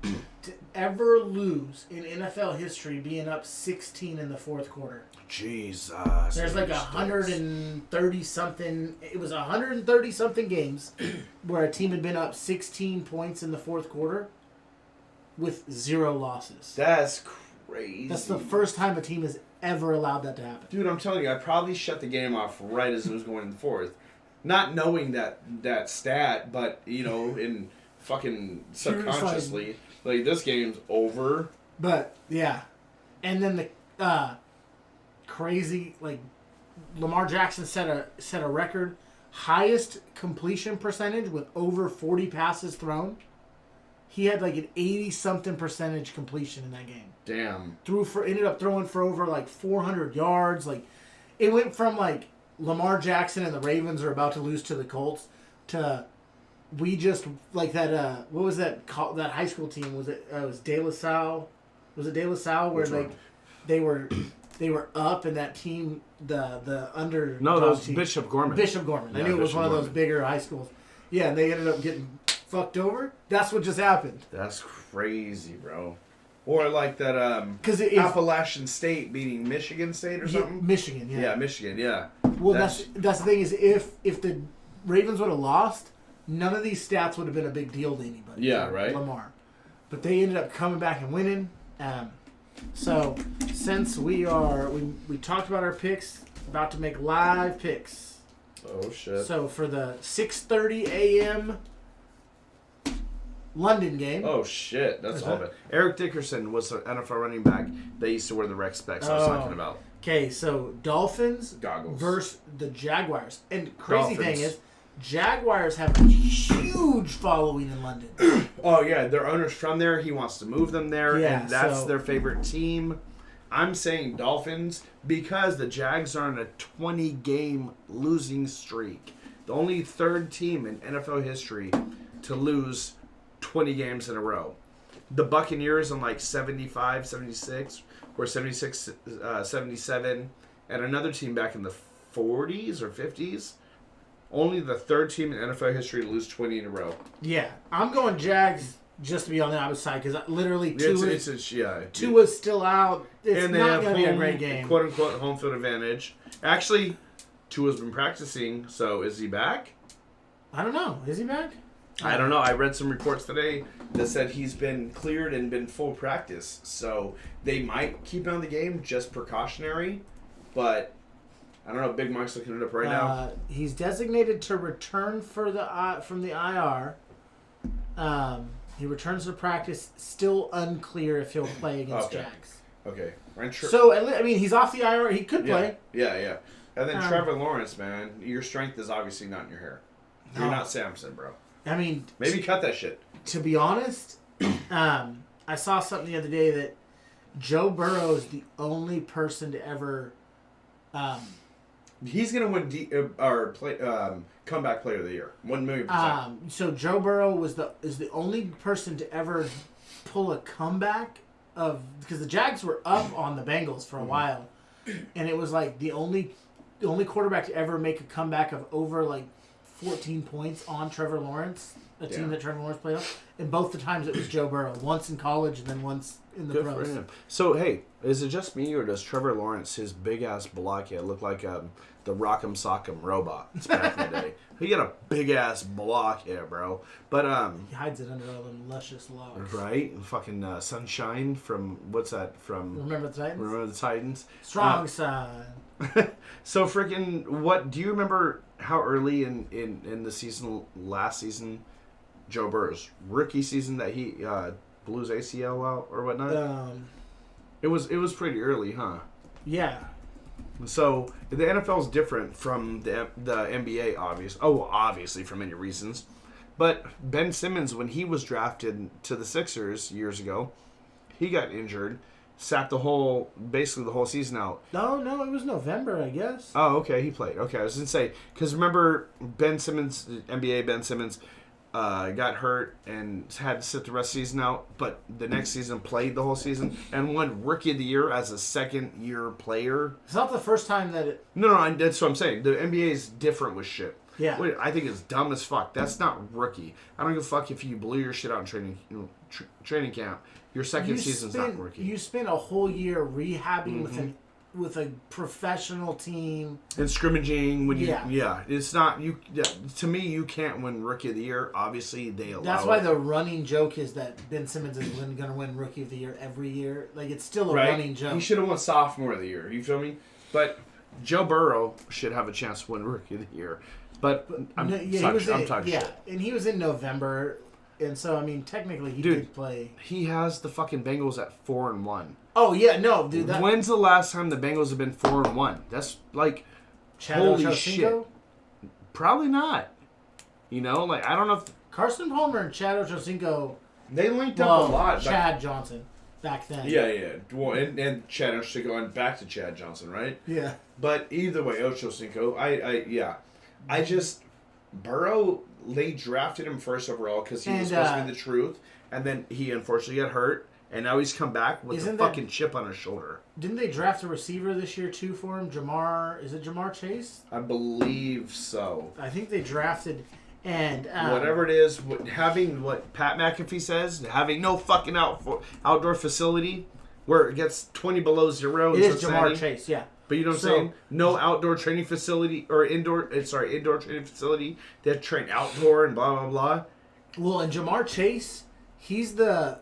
Speaker 2: to ever lose in NFL history being up 16 in the fourth quarter.
Speaker 1: Jesus.
Speaker 2: There's like 130-something... It was 130-something games where a team had been up 16 points in the fourth quarter with 0 losses.
Speaker 1: That's crazy.
Speaker 2: That's the first time a team has ever allowed that to happen.
Speaker 1: Dude, I'm telling you, I probably shut the game off right as it was going in the fourth. Not knowing that stat, but, in fucking subconsciously, like, this game's over.
Speaker 2: But, yeah. And then the crazy, like, Lamar Jackson set a record highest completion percentage with over 40 passes thrown. He had like an 80-something percentage completion in that game.
Speaker 1: Damn.
Speaker 2: Ended up throwing for over like 400 yards. Like, it went from like Lamar Jackson and the Ravens are about to lose to the Colts to we just like that. What was that? That high school team was it? It was De La Salle. Was it De La Salle where they were up and that team the under.
Speaker 1: No, that was Bishop Gorman.
Speaker 2: Bishop Gorman. I knew it was one of those bigger high schools. Yeah, and they ended up getting fucked over. That's what just happened.
Speaker 1: That's crazy, bro. Or like that
Speaker 2: because
Speaker 1: Appalachian State beating Michigan State or something.
Speaker 2: Michigan, yeah.
Speaker 1: Yeah, Michigan, yeah.
Speaker 2: Well, that's the thing is if the Ravens would have lost, none of these stats would have been a big deal to anybody.
Speaker 1: Yeah, right.
Speaker 2: Lamar, but they ended up coming back and winning. So since we talked about our picks, about to make live picks.
Speaker 1: Oh shit!
Speaker 2: So for the 6:30 a.m. London game.
Speaker 1: Oh, shit. That's all of it. Eric Dickerson was an NFL running back. They used to wear the rec specs I was talking about.
Speaker 2: Okay, so Dolphins
Speaker 1: Goggles
Speaker 2: versus the Jaguars. And crazy
Speaker 1: Dolphins.
Speaker 2: thing is, Jaguars have a huge following in London.
Speaker 1: Oh, yeah. Their owner's from there. He wants to move them there.
Speaker 2: Yeah,
Speaker 1: and that's
Speaker 2: so-
Speaker 1: their favorite team. I'm saying Dolphins because the Jags are on a 20-game losing streak. The only third team in NFL history to lose 20 games in a row. The Buccaneers on like 75, 76, or 76, 77, and another team back in the 40s or 50s. Only the third team in NFL history to lose 20 in a row.
Speaker 2: Yeah, I'm going Jags just to be on the opposite side because literally Tua is still out. It's
Speaker 1: and they
Speaker 2: not
Speaker 1: have
Speaker 2: going to be a
Speaker 1: home,
Speaker 2: great game.
Speaker 1: quote unquote, home field advantage. Actually, Tua's been practicing, so is he back?
Speaker 2: I don't know. Is he back?
Speaker 1: I don't know. I read some reports today that said he's been cleared and been full practice. So they might keep him on the game, just precautionary. But I don't know. Big Mike's looking it up right now.
Speaker 2: He's designated to return from the IR. He returns to practice. Still unclear if he'll play against Jags.
Speaker 1: Okay.
Speaker 2: So, I mean, he's off the IR. He could play.
Speaker 1: Yeah. And then Trevor Lawrence, man, your strength is obviously not in your hair. You're not Samson, bro.
Speaker 2: I mean,
Speaker 1: maybe cut that shit.
Speaker 2: To be honest, I saw something the other day that Joe Burrow is the only person to ever.
Speaker 1: He's gonna win comeback player of the year, 1,000,000%.
Speaker 2: So Joe Burrow is the only person to ever pull a comeback because the Jags were up on the Bengals for a while, and it was like the only quarterback to ever make a comeback of over like 14 points on Trevor Lawrence, a team that Trevor Lawrence played on. And both the times it was Joe Burrow. Once in college and then once in the
Speaker 1: Good
Speaker 2: pros.
Speaker 1: for him. So, hey, is it just me or does Trevor Lawrence, his big-ass blockhead, look like the Rock'em Sock'em robot back in the day? He got a big-ass blockhead, bro. But,
Speaker 2: he hides it under all them luscious locks.
Speaker 1: Right? Fucking Sunshine from, what's that? From
Speaker 2: Remember the Titans?
Speaker 1: Remember the Titans?
Speaker 2: Strong side.
Speaker 1: So, freaking, what, do you remember how early in the season, last season, Joe Burrow's rookie season that he blew his ACL out or whatnot? It was pretty early, huh?
Speaker 2: Yeah.
Speaker 1: So the NFL is different from the NBA, obviously for many reasons. But Ben Simmons, when he was drafted to the Sixers years ago, he got injured, sat basically the whole season out.
Speaker 2: No, it was November, I guess.
Speaker 1: Oh, okay, he played. Okay, I was gonna say because remember Ben Simmons, NBA Ben Simmons. Got hurt and had to sit the rest of the season out, but the next season played the whole season and won Rookie of the Year as a second-year player.
Speaker 2: It's not the first time that it...
Speaker 1: No, that's what I'm saying. The NBA is different with shit.
Speaker 2: Yeah.
Speaker 1: I think it's dumb as fuck. That's not rookie. I don't give a fuck if you blew your shit out in training camp. Your second season's not rookie.
Speaker 2: You spent a whole year rehabbing with a professional team
Speaker 1: and scrimmaging when it's not you. Yeah, to me, you can't win Rookie of the Year. Obviously, they allow.
Speaker 2: That's why the running joke is that Ben Simmons is going to win Rookie of the Year every year. Like it's still a running joke.
Speaker 1: He should have won Sophomore of the Year. You feel me? But Joe Burrow should have a chance to win Rookie of the Year. But I'm talking shit.
Speaker 2: And he was in November, and so I mean, technically, he did play.
Speaker 1: He has the fucking Bengals at 4-1.
Speaker 2: Oh yeah, no, dude.
Speaker 1: When's the last time the Bengals have been 4-1? That's like holy shit. Probably not. You know, like I don't know if
Speaker 2: Carson Palmer and Chad Ochocinco.
Speaker 1: They linked up a lot.
Speaker 2: Chad Johnson back then.
Speaker 1: Yeah. Well, and Chad Ochocinco and back to Chad Johnson, right?
Speaker 2: Yeah.
Speaker 1: But either way, Ochocinco, I just Burrow. They drafted him first overall because he was supposed to be the truth, and then he unfortunately got hurt. And now he's come back with a fucking chip on his shoulder.
Speaker 2: Didn't they draft a receiver this year, too, for him? Is it Jamar Chase?
Speaker 1: I believe so.
Speaker 2: I think they drafted, and...
Speaker 1: whatever it is, having what Pat McAfee says, having no fucking outdoor facility where it gets 20 below zero.
Speaker 2: It is Jamar Chase, yeah.
Speaker 1: But you know what I'm saying? No outdoor training facility, or indoor training facility. They have to train outdoor and blah, blah, blah.
Speaker 2: Well, and Jamar Chase, he's the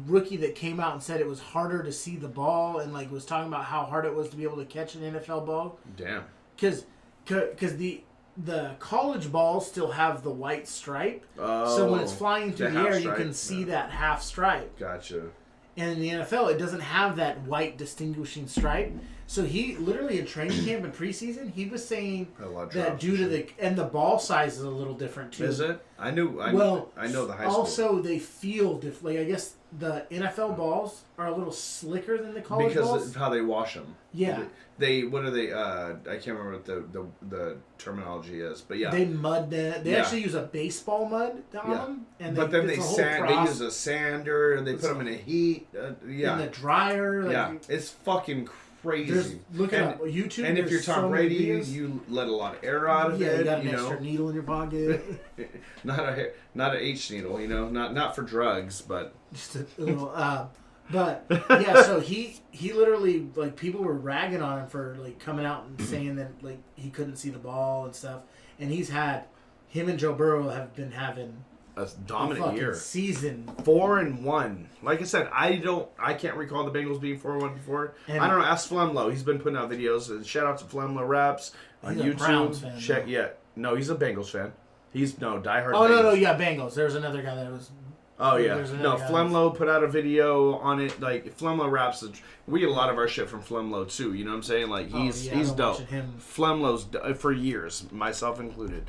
Speaker 2: rookie that came out and said it was harder to see the ball and like was talking about how hard it was to be able to catch an NFL ball.
Speaker 1: Damn.
Speaker 2: Because the the college balls still have the white stripe. Oh, so when it's flying through the air, you can see that half stripe.
Speaker 1: Gotcha.
Speaker 2: And in the NFL, it doesn't have that white distinguishing stripe. So he literally in training camp and preseason, he was saying that due to the ball size is a little different too.
Speaker 1: Is it? I know the high school.
Speaker 2: Also, they feel different. Like I guess the NFL balls are a little slicker than the college balls
Speaker 1: because of how they wash them.
Speaker 2: Yeah.
Speaker 1: They what are they? I can't remember what the terminology is, but yeah.
Speaker 2: They mud that. They actually use a baseball mud on them, and
Speaker 1: but then they use a sander and they put them in a heat. In
Speaker 2: the dryer. Like,
Speaker 1: it's fucking crazy.
Speaker 2: Look at YouTube.
Speaker 1: And if you're Tom Brady, you let a lot of air out of it.
Speaker 2: You got an extra needle in your pocket.
Speaker 1: not an H needle, not for drugs, but
Speaker 2: just a little. But yeah, so he literally, like, people were ragging on him for like coming out and saying that like he couldn't see the ball and stuff, and him and Joe Burrow have been having
Speaker 1: a dominant year
Speaker 2: season.
Speaker 1: 4-1. Like I said, I can't recall the Bengals being 4-1 before. And I don't know. Ask Flemlow. He's been putting out videos. And shout out to Flemlow Raps on YouTube.
Speaker 2: Browns fan,
Speaker 1: no, he's a Bengals fan. He's diehard.
Speaker 2: Oh Bengals. Bengals. There's another guy that was.
Speaker 1: Oh yeah, no. Flemlow put out a video on it. Like Flemlow Raps, we get a lot of our shit from Flemlow too. You know what I'm saying? Like he's dope. Flemlow's for years, myself included,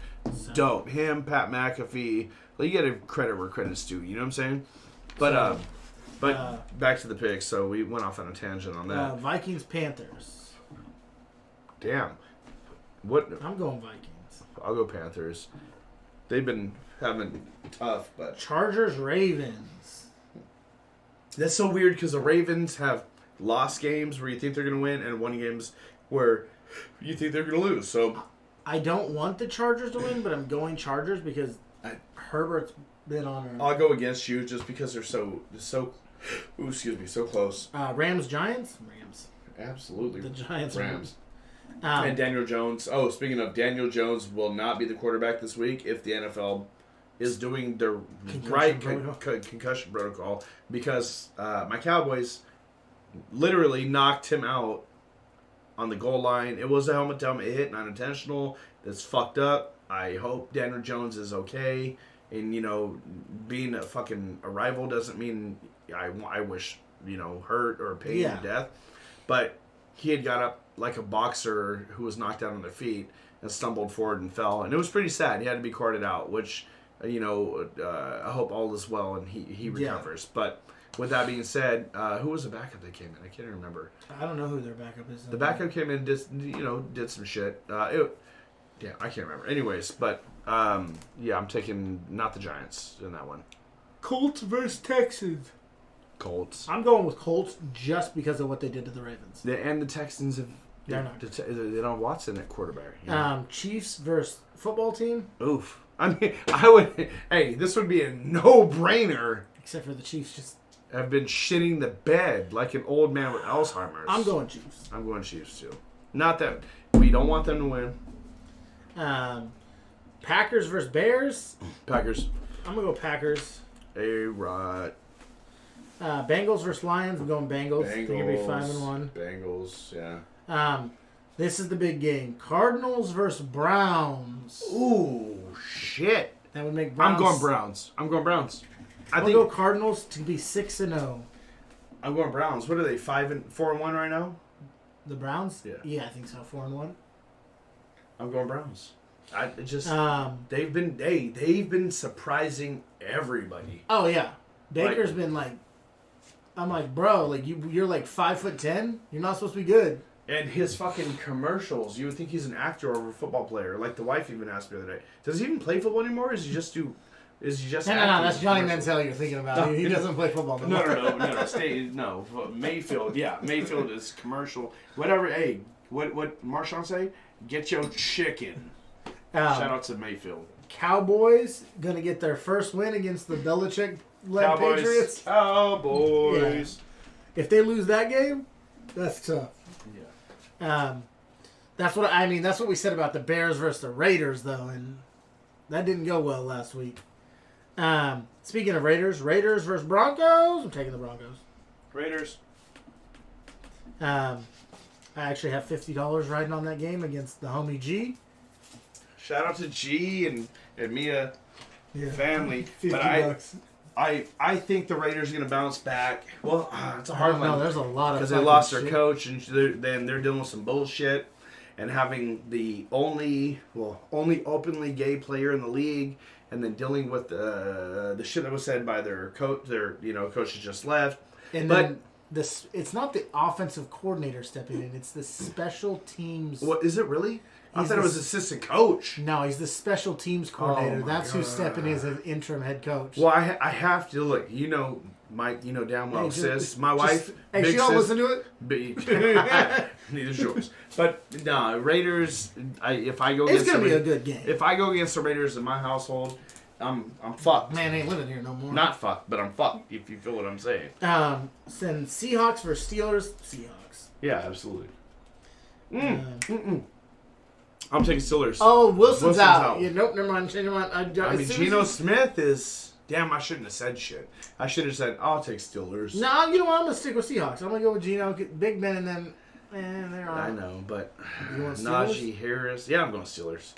Speaker 1: dope. Him, Pat McAfee. Like, you got to credit where credit's due. You know what I'm saying? But back to the picks. So we went off on a tangent on that.
Speaker 2: Vikings Panthers.
Speaker 1: Damn. What?
Speaker 2: I'm going Vikings.
Speaker 1: I'll go Panthers. They've been having tough, but
Speaker 2: Chargers Ravens.
Speaker 1: That's so weird because the Ravens have lost games where you think they're going to win and won games where you think they're going to lose. So
Speaker 2: I don't want the Chargers to win, but I'm going Chargers because Herbert's been on her.
Speaker 1: I'll go against you just because they're so close.
Speaker 2: Rams Giants. Rams.
Speaker 1: Absolutely.
Speaker 2: The Giants.
Speaker 1: Rams. And Daniel Jones. Oh, speaking of, Daniel Jones will not be the quarterback this week if the NFL is doing the concussion protocol because my Cowboys literally knocked him out on the goal line. It was a helmet hit, not intentional. It's fucked up. I hope Daniel Jones is okay. And, being a rival doesn't mean I wish, hurt or pain to death. But he had got up like a boxer who was knocked out on their feet and stumbled forward and fell. And it was pretty sad. He had to be carted out, which, I hope all is well and he recovers. But with that being said, who was the backup that came in? I can't remember.
Speaker 2: I don't know who their backup is.
Speaker 1: The backup came in, did some shit. I can't remember. Anyways, but I'm taking not the Giants in that one.
Speaker 2: Colts versus Texans.
Speaker 1: Colts.
Speaker 2: I'm going with Colts just because of what they did to the Ravens.
Speaker 1: And the Texans have.
Speaker 2: They're not.
Speaker 1: They don't have Watson at quarterback.
Speaker 2: Chiefs versus football team.
Speaker 1: Oof. I mean, I would. Hey, this would be a no-brainer.
Speaker 2: Except for the Chiefs just
Speaker 1: have been shitting the bed like an old man with Alzheimer's.
Speaker 2: I'm going Chiefs.
Speaker 1: I'm going Chiefs too. Not that we don't want them to win.
Speaker 2: Packers versus Bears.
Speaker 1: Packers.
Speaker 2: I'm gonna go Packers.
Speaker 1: A-Rod.
Speaker 2: Bengals versus Lions. I'm going Bengals. I think it'll be 5-1.
Speaker 1: Bengals, yeah.
Speaker 2: This is the big game. Cardinals versus Browns.
Speaker 1: Ooh, shit.
Speaker 2: That would make Browns.
Speaker 1: I'm going Browns.
Speaker 2: I'll go Cardinals to be 6-0.
Speaker 1: I'm going Browns. What are they? 4-1 right now?
Speaker 2: The Browns?
Speaker 1: Yeah.
Speaker 2: Yeah, I think so. 4-1.
Speaker 1: I'm going Browns. They've been surprising everybody.
Speaker 2: Oh yeah, Baker's been like, I'm like, bro, like you're like 5'10", you're not supposed to be good.
Speaker 1: And his fucking commercials, you would think he's an actor or a football player. Like the wife even asked me the other day, does he even play football anymore? Or is he just
Speaker 2: No, that's Johnny Manziel you're thinking about. No, he doesn't play football anymore.
Speaker 1: No. Mayfield, Mayfield is commercial. Whatever. Hey, what Marshawn say? Get your chicken. Shout out to Mayfield.
Speaker 2: Cowboys gonna get their first win against the Belichick-led Patriots.
Speaker 1: Cowboys.
Speaker 2: Yeah. If they lose that game, that's tough.
Speaker 1: Yeah.
Speaker 2: That's what we said about the Bears versus the Raiders, though, and that didn't go well last week. Speaking of Raiders versus Broncos. I'm taking the Broncos.
Speaker 1: Raiders.
Speaker 2: I actually have $50 riding on that game against the homie G.
Speaker 1: Shout out to G and Mia family. But
Speaker 2: $50.
Speaker 1: I think the Raiders are going to bounce back. Well, it's a hard one.
Speaker 2: No, there's a lot of
Speaker 1: because they lost their coach and they're dealing with some bullshit, and having the only openly gay player in the league, and then dealing with the shit that was said by their coach. Their coach has just left.
Speaker 2: And then it's not the offensive coordinator stepping in; it's the special teams.
Speaker 1: What is it really? I thought it was assistant coach.
Speaker 2: No, he's the special teams coordinator.
Speaker 1: Oh
Speaker 2: That's who's stepping in as an interim head coach.
Speaker 1: Well, I have to look. Damn well, sis. My wife.
Speaker 2: Hey, she don't listen to it.
Speaker 1: Neither's yours. But no, Raiders. If I go,
Speaker 2: it's gonna be a good game.
Speaker 1: If I go against the Raiders in my household, I'm fucked.
Speaker 2: Man, ain't living here no more.
Speaker 1: Not fucked, but I'm fucked. If you feel what I'm saying.
Speaker 2: Send Seahawks versus Steelers. Seahawks.
Speaker 1: Yeah, absolutely. I'm taking Steelers.
Speaker 2: Oh, Wilson's out. Yeah, nope, never mind. Change your mind.
Speaker 1: I mean, Geno Smith is... Damn, I shouldn't have said shit. I should have said, I'll take Steelers.
Speaker 2: No, you know what? I'm going to stick with Seahawks. I'm going to go with Geno, Big Ben, and then... they're all right.
Speaker 1: I know, but...
Speaker 2: You want
Speaker 1: Najee Harris... Yeah, I'm going Steelers.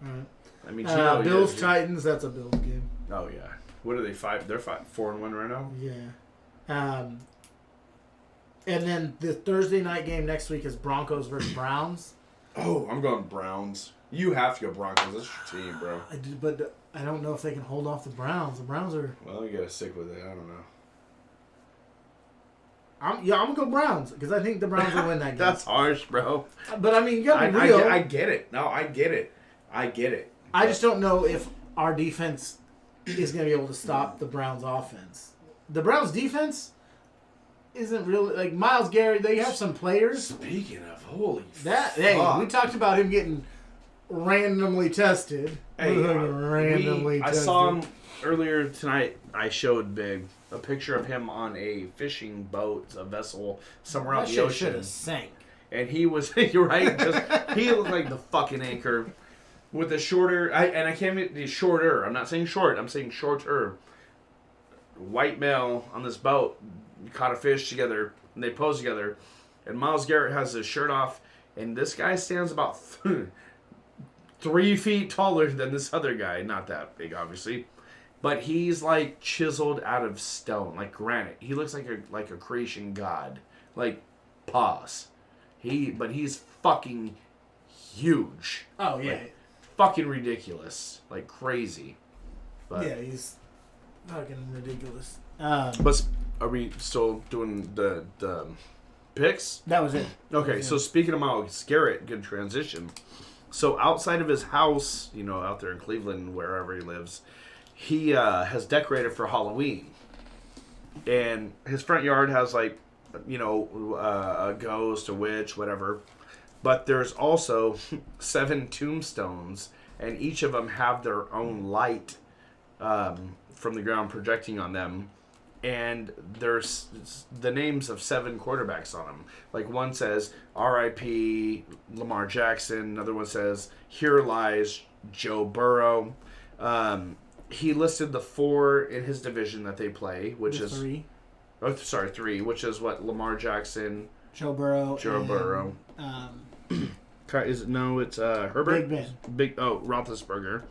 Speaker 2: All right.
Speaker 1: I mean, Geno...
Speaker 2: Bills, Titans, that's a Bills game.
Speaker 1: Oh, yeah. What are they, 5? They're 4-1 right now?
Speaker 2: Yeah. And then the Thursday night game next week is Broncos versus Browns.
Speaker 1: Oh, I'm going Browns. You have to go Broncos. That's your team, bro.
Speaker 2: I do, but I don't know if they can hold off the Browns. The Browns are...
Speaker 1: Well, you got to stick with it. I don't know.
Speaker 2: I'm going to go Browns because I think the Browns will win that game.
Speaker 1: That's harsh, bro.
Speaker 2: But, I mean, you got to be real.
Speaker 1: I get it. No, I get it.
Speaker 2: I just don't know if our defense is going to be able to stop the Browns' offense. The Browns' defense isn't really... Like, Myles Garrett, they have some players.
Speaker 1: Speaking of, holy
Speaker 2: Hey, we talked about him getting randomly tested.
Speaker 1: Hey, I saw him earlier tonight. I showed Big a picture of him on a fishing boat, a vessel somewhere out in the ocean.
Speaker 2: Should have sank.
Speaker 1: And he was, you're right, he looked like the fucking anchor with a shorter, I can't be shorter. I'm not saying short. I'm saying shorter. White male on this boat caught a fish together, and they posed together. And Myles Garrett has his shirt off, and this guy stands about 3 feet taller than this other guy. Not that big, obviously, but he's like chiseled out of stone, like granite. He looks like a creation god, like pause. But he's fucking huge.
Speaker 2: Oh yeah,
Speaker 1: like, fucking ridiculous, like crazy. But,
Speaker 2: yeah, he's fucking ridiculous.
Speaker 1: But are we still doing the picks?
Speaker 2: That was it.
Speaker 1: Okay, so speaking of Myles Garrett, good transition. So outside of his house, out there in Cleveland, wherever he lives, he has decorated for Halloween. And his front yard has like, a ghost, a witch, whatever. But there's also 7 tombstones, and each of them have their own light from the ground projecting on them. And there's the names of 7 quarterbacks on them. Like one says R.I.P. Lamar Jackson. Another one says Here Lies Joe Burrow. He listed the 4 in his division that they play, which is
Speaker 2: 3.
Speaker 1: Oh, sorry, 3, which is what Lamar Jackson,
Speaker 2: Joe Burrow.
Speaker 1: Is it? No, it's Herbert.
Speaker 2: Big Ben.
Speaker 1: Roethlisberger,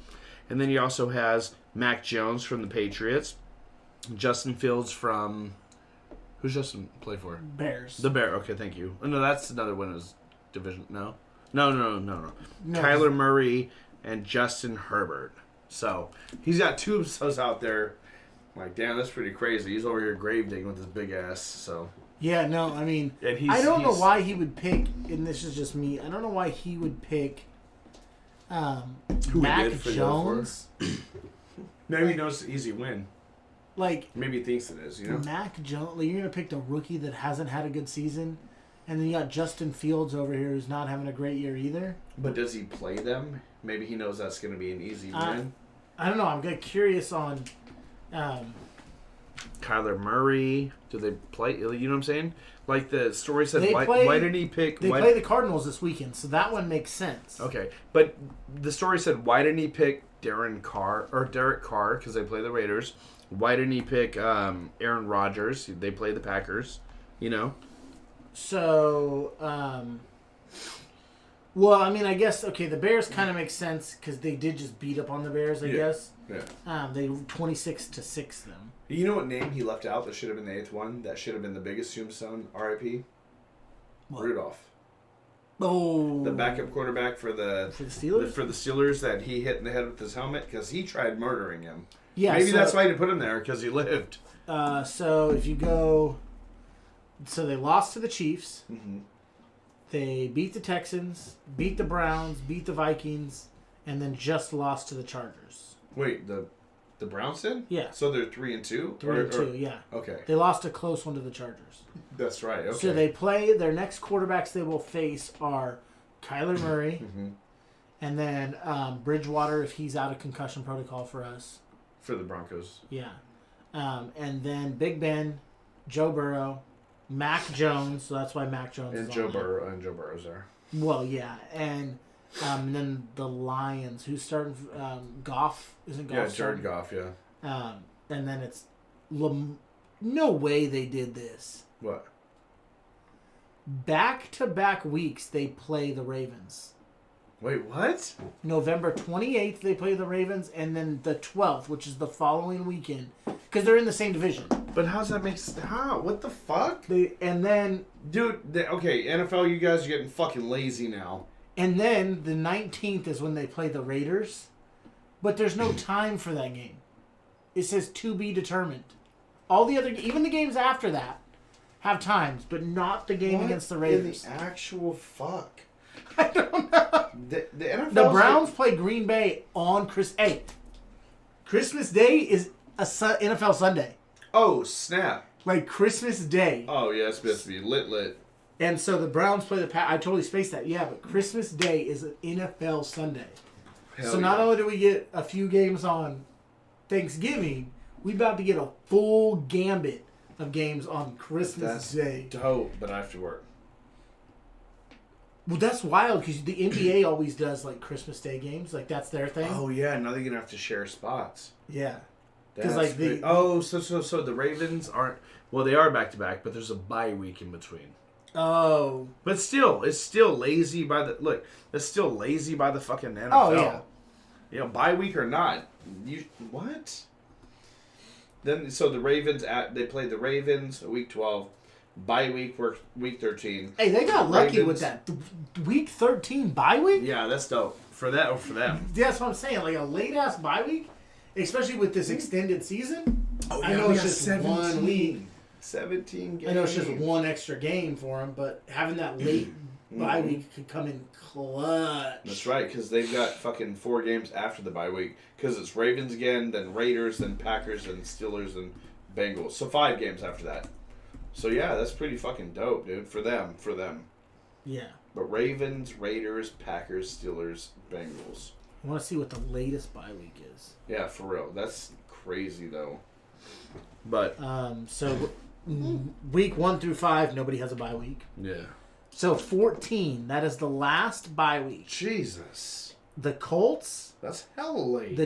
Speaker 1: and then he also has Mac Jones from the Patriots. Justin Fields from... Who's Justin play for?
Speaker 2: Bears.
Speaker 1: The Bear. Okay, thank you. Oh, no, that's another one of his division. No. Kyler Murray and Justin Herbert. So, he's got tombstones out there. Like, damn, that's pretty crazy. He's over here grave digging with his big ass, so...
Speaker 2: Yeah, no, I mean...
Speaker 1: And
Speaker 2: I don't know why he would pick, and this is just me, I don't know why he would pick Mac Jones.
Speaker 1: Maybe he knows it's an easy win.
Speaker 2: Like,
Speaker 1: maybe he thinks it is,
Speaker 2: Mac Jones, like, you're going to pick the rookie that hasn't had a good season, and then you got Justin Fields over here who's not having a great year either.
Speaker 1: But does he play them? Maybe he knows that's going to be an easy win.
Speaker 2: I don't know. I'm curious on...
Speaker 1: Kyler Murray. Do they play? You know what I'm saying? Like the story said, why didn't he pick...
Speaker 2: They play the Cardinals this weekend, so that one makes sense.
Speaker 1: Okay. But the story said, why didn't he pick Derek Carr, because they play the Raiders? Why didn't he pick Aaron Rodgers? They play the Packers,
Speaker 2: So, Well, I mean, I guess, okay, the Bears kind of make sense because they did just beat up on the Bears, I guess.
Speaker 1: Yeah.
Speaker 2: They 26-6 them.
Speaker 1: You know what name he left out that should have been the 8th one? That should have been the biggest tombstone, R.I.P.? Rudolph.
Speaker 2: Oh.
Speaker 1: The backup quarterback for the
Speaker 2: Steelers?
Speaker 1: For the Steelers that he hit in the head with his helmet because he tried murdering him.
Speaker 2: Yeah,
Speaker 1: Maybe that's why he put him there, because he lived.
Speaker 2: So if you go... So they lost to the Chiefs.
Speaker 1: Mm-hmm.
Speaker 2: They beat the Texans, beat the Browns, beat the Vikings, and then just lost to the Chargers.
Speaker 1: Wait, the Browns did?
Speaker 2: Yeah.
Speaker 1: So they're 3-2?
Speaker 2: 3-2, yeah.
Speaker 1: Okay.
Speaker 2: They lost a close one to the Chargers.
Speaker 1: That's right, okay.
Speaker 2: So they play, their next quarterbacks they will face are Kyler Murray, and then Bridgewater if he's out of concussion protocol for us.
Speaker 1: For the Broncos.
Speaker 2: Yeah. And then Big Ben, Joe Burrow, Mac Jones, so that's why Mac Jones
Speaker 1: and
Speaker 2: is
Speaker 1: Joe
Speaker 2: on
Speaker 1: Burrow and Joe Burrow's there.
Speaker 2: Well, yeah, and then the Lions, who's starting Goff, isn't Goff?
Speaker 1: Yeah, Jared Goff, yeah.
Speaker 2: And then it's no way they did this.
Speaker 1: What?
Speaker 2: Back-to-back weeks they play the Ravens.
Speaker 1: Wait, what?
Speaker 2: November 28th they play the Ravens, and then the 12th, which is the following weekend, because they're in the same division.
Speaker 1: But how's that make sense? How? What the fuck?
Speaker 2: And then...
Speaker 1: Dude, okay, NFL, you guys are getting fucking lazy now.
Speaker 2: And then the 19th is when they play the Raiders, but there's no time for that game. It says to be determined. All the other... Even the games after that have times, but not the game against the Raiders.
Speaker 1: In the actual fuck?
Speaker 2: I don't know.
Speaker 1: The NFL.
Speaker 2: The Browns play Green Bay on Christmas Day is a NFL Sunday.
Speaker 1: Oh, snap.
Speaker 2: Like Christmas Day.
Speaker 1: Oh, yeah, it's supposed to be lit.
Speaker 2: And so the Browns play the I totally spaced that. Yeah, but Christmas Day is an NFL Sunday. So not only do we get a few games on Thanksgiving, we about to get a full gambit of games on Christmas Day.
Speaker 1: Dope, but I have to work.
Speaker 2: Well, that's wild because the NBA always does like Christmas Day games, like that's their thing.
Speaker 1: Oh yeah, now they're gonna have to share spots.
Speaker 2: Yeah,
Speaker 1: because like so the Ravens aren't. Well, they are back to back, but there's a bye week in between.
Speaker 2: Oh,
Speaker 1: but still, it's still lazy by the look. It's still lazy by the fucking NFL.
Speaker 2: Oh yeah,
Speaker 1: you know, bye week or not, you what? Then so the Ravens they played the Ravens week 12. Bye week, week 13.
Speaker 2: Hey, they got lucky with that. Week 13 bye week?
Speaker 1: Yeah, that's dope. For that or for them.
Speaker 2: That's what I'm saying. Like a late-ass bye week, especially with this extended season.
Speaker 1: Oh, yeah,
Speaker 2: I know it's just 1 week.
Speaker 1: 17 games.
Speaker 2: I know it's just one extra game for them, but having that late bye week could come in clutch.
Speaker 1: That's right, because they've got fucking 4 games after the bye week. Because it's Ravens again, then Raiders, then Packers, then Steelers, and Bengals. So 5 games after that. So yeah, that's pretty fucking dope, dude. For them.
Speaker 2: Yeah.
Speaker 1: But Ravens, Raiders, Packers, Steelers, Bengals.
Speaker 2: I want to see what the latest bye week is.
Speaker 1: Yeah, for real. That's crazy though. But
Speaker 2: so week 1 through 5, nobody has a bye week.
Speaker 1: Yeah.
Speaker 2: So 14, that is the last bye week.
Speaker 1: Jesus.
Speaker 2: The Colts.
Speaker 1: That's hella late.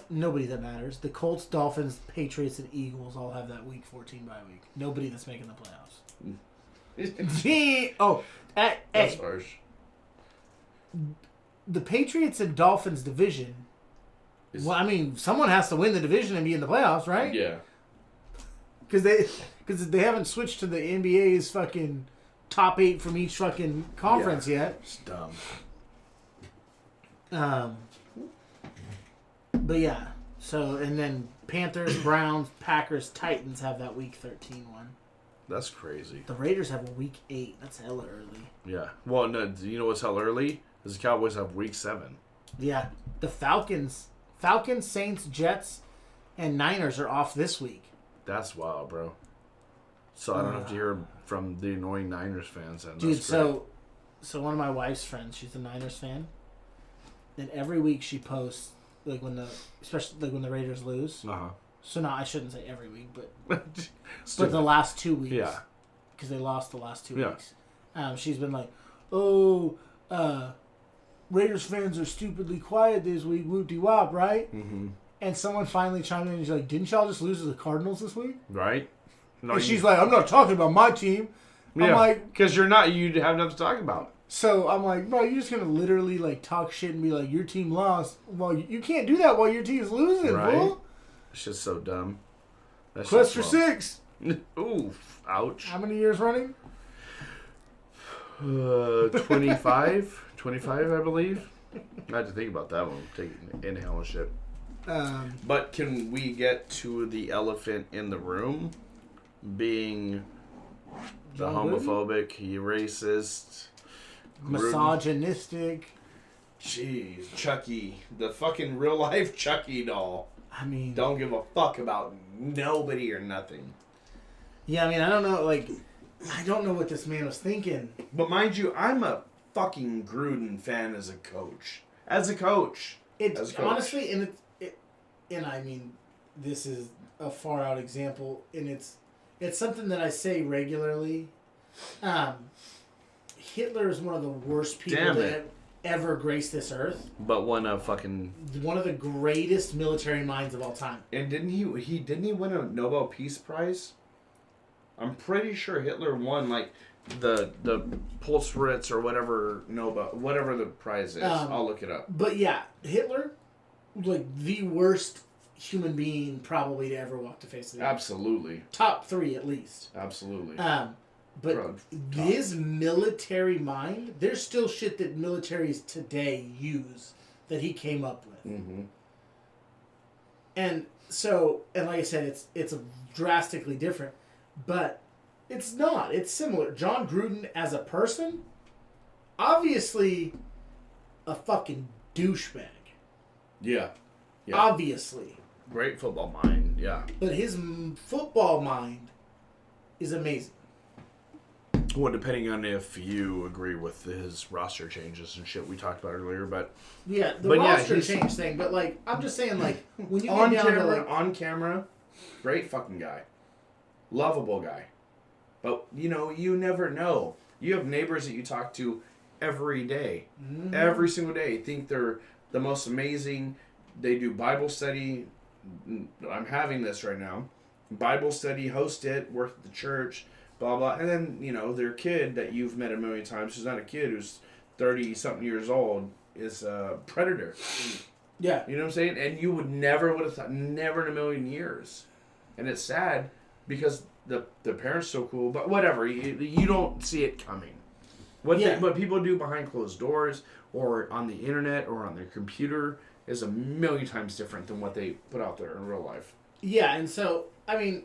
Speaker 2: Nobody that matters. The Colts, Dolphins, Patriots, and Eagles all have that week 14 bye week. Nobody that's making the playoffs.
Speaker 1: That's harsh.
Speaker 2: The Patriots and Dolphins division. Well, I mean, someone has to win the division and be in the playoffs, right?
Speaker 1: Yeah.
Speaker 2: Because they haven't switched to the NBA's fucking top 8 from each fucking conference yet.
Speaker 1: It's dumb.
Speaker 2: But yeah, so and then Panthers, Browns, Packers, Titans have that week 13 one.
Speaker 1: That's crazy.
Speaker 2: The Raiders have a week 8. That's hella early.
Speaker 1: Yeah. Well, no, you know what's hella early? Is the Cowboys have week 7.
Speaker 2: Yeah. The Falcons, Saints, Jets, and Niners are off this week.
Speaker 1: That's wild, bro. So I don't have to hear from the annoying Niners fans. And
Speaker 2: dude, so one of my wife's friends, she's a Niners fan. And every week she posts especially when the Raiders lose. So no, I shouldn't say every week, but the last 2 weeks.
Speaker 1: Yeah.
Speaker 2: Because they lost the last 2
Speaker 1: Yeah.
Speaker 2: weeks. She's been like, Raiders fans are stupidly quiet this week, whoop-de-wop, right? Mm-hmm. And someone finally chimed in and she's like, didn't y'all just lose to the Cardinals this week?
Speaker 1: Right. No,
Speaker 2: and she's like, I'm not talking about my team.
Speaker 1: Yeah,
Speaker 2: I'm like...
Speaker 1: because you have nothing to talk about.
Speaker 2: So I'm like, bro, you're just gonna literally like talk shit and be like, your team lost. Well, you can't do that while your team's losing,
Speaker 1: Right?
Speaker 2: fool.
Speaker 1: It's just so dumb.
Speaker 2: Quest for 6.
Speaker 1: Ooh, ouch.
Speaker 2: How many years running?
Speaker 1: 25, 25, I believe. I had to think about that one. Inhale and shit. But can we get to the elephant in the room being the homophobic, racist,
Speaker 2: misogynistic?
Speaker 1: Jeez, Chucky, the fucking real life Chucky doll.
Speaker 2: I mean,
Speaker 1: don't give a fuck about nobody or nothing.
Speaker 2: Yeah, I mean, I don't know. Like, I don't know what this man was thinking.
Speaker 1: But mind you, I'm a fucking Gruden fan as a coach.
Speaker 2: Honestly, and I mean, this is a far out example, and it's something that I say regularly. Hitler is one of the worst people that have ever graced this earth.
Speaker 1: But one of
Speaker 2: the greatest military minds of all time. And
Speaker 1: didn't he win a Nobel Peace Prize? I'm pretty sure Hitler won like the Pulsritz or whatever the prize is. I'll look it up.
Speaker 2: But yeah, Hitler, like the worst human being probably to ever walk the face of the earth.
Speaker 1: Absolutely.
Speaker 2: Top 3 at least.
Speaker 1: Absolutely.
Speaker 2: But his military mind, there's still shit that militaries today use that he came up with.
Speaker 1: Mm-hmm.
Speaker 2: And like I said, it's drastically different, but it's not. It's similar. Jon Gruden as a person, obviously a fucking douchebag.
Speaker 1: Yeah.
Speaker 2: Obviously.
Speaker 1: Great football mind, yeah.
Speaker 2: But his football mind is amazing.
Speaker 1: Well, depending on if you agree with his roster changes and shit we talked about earlier, but
Speaker 2: roster change thing. But like, I'm just saying, like, when you get down to like
Speaker 1: on camera, great fucking guy, lovable guy. But you never know. You have neighbors that you talk to every day, every single day. Think they're the most amazing. They do Bible study. I'm having this right now. Bible study, host it, work at the church. Blah, blah. And then, their kid that you've met a million times, who's not a kid, who's 30-something years old, is a predator.
Speaker 2: Yeah.
Speaker 1: You know what I'm saying? And you would never have thought, never in a million years. And it's sad because the parents so cool, but whatever. You don't see it coming. What people do behind closed doors or on the internet or on their computer is a million times different than what they put out there in real life.
Speaker 2: Yeah, and so, I mean,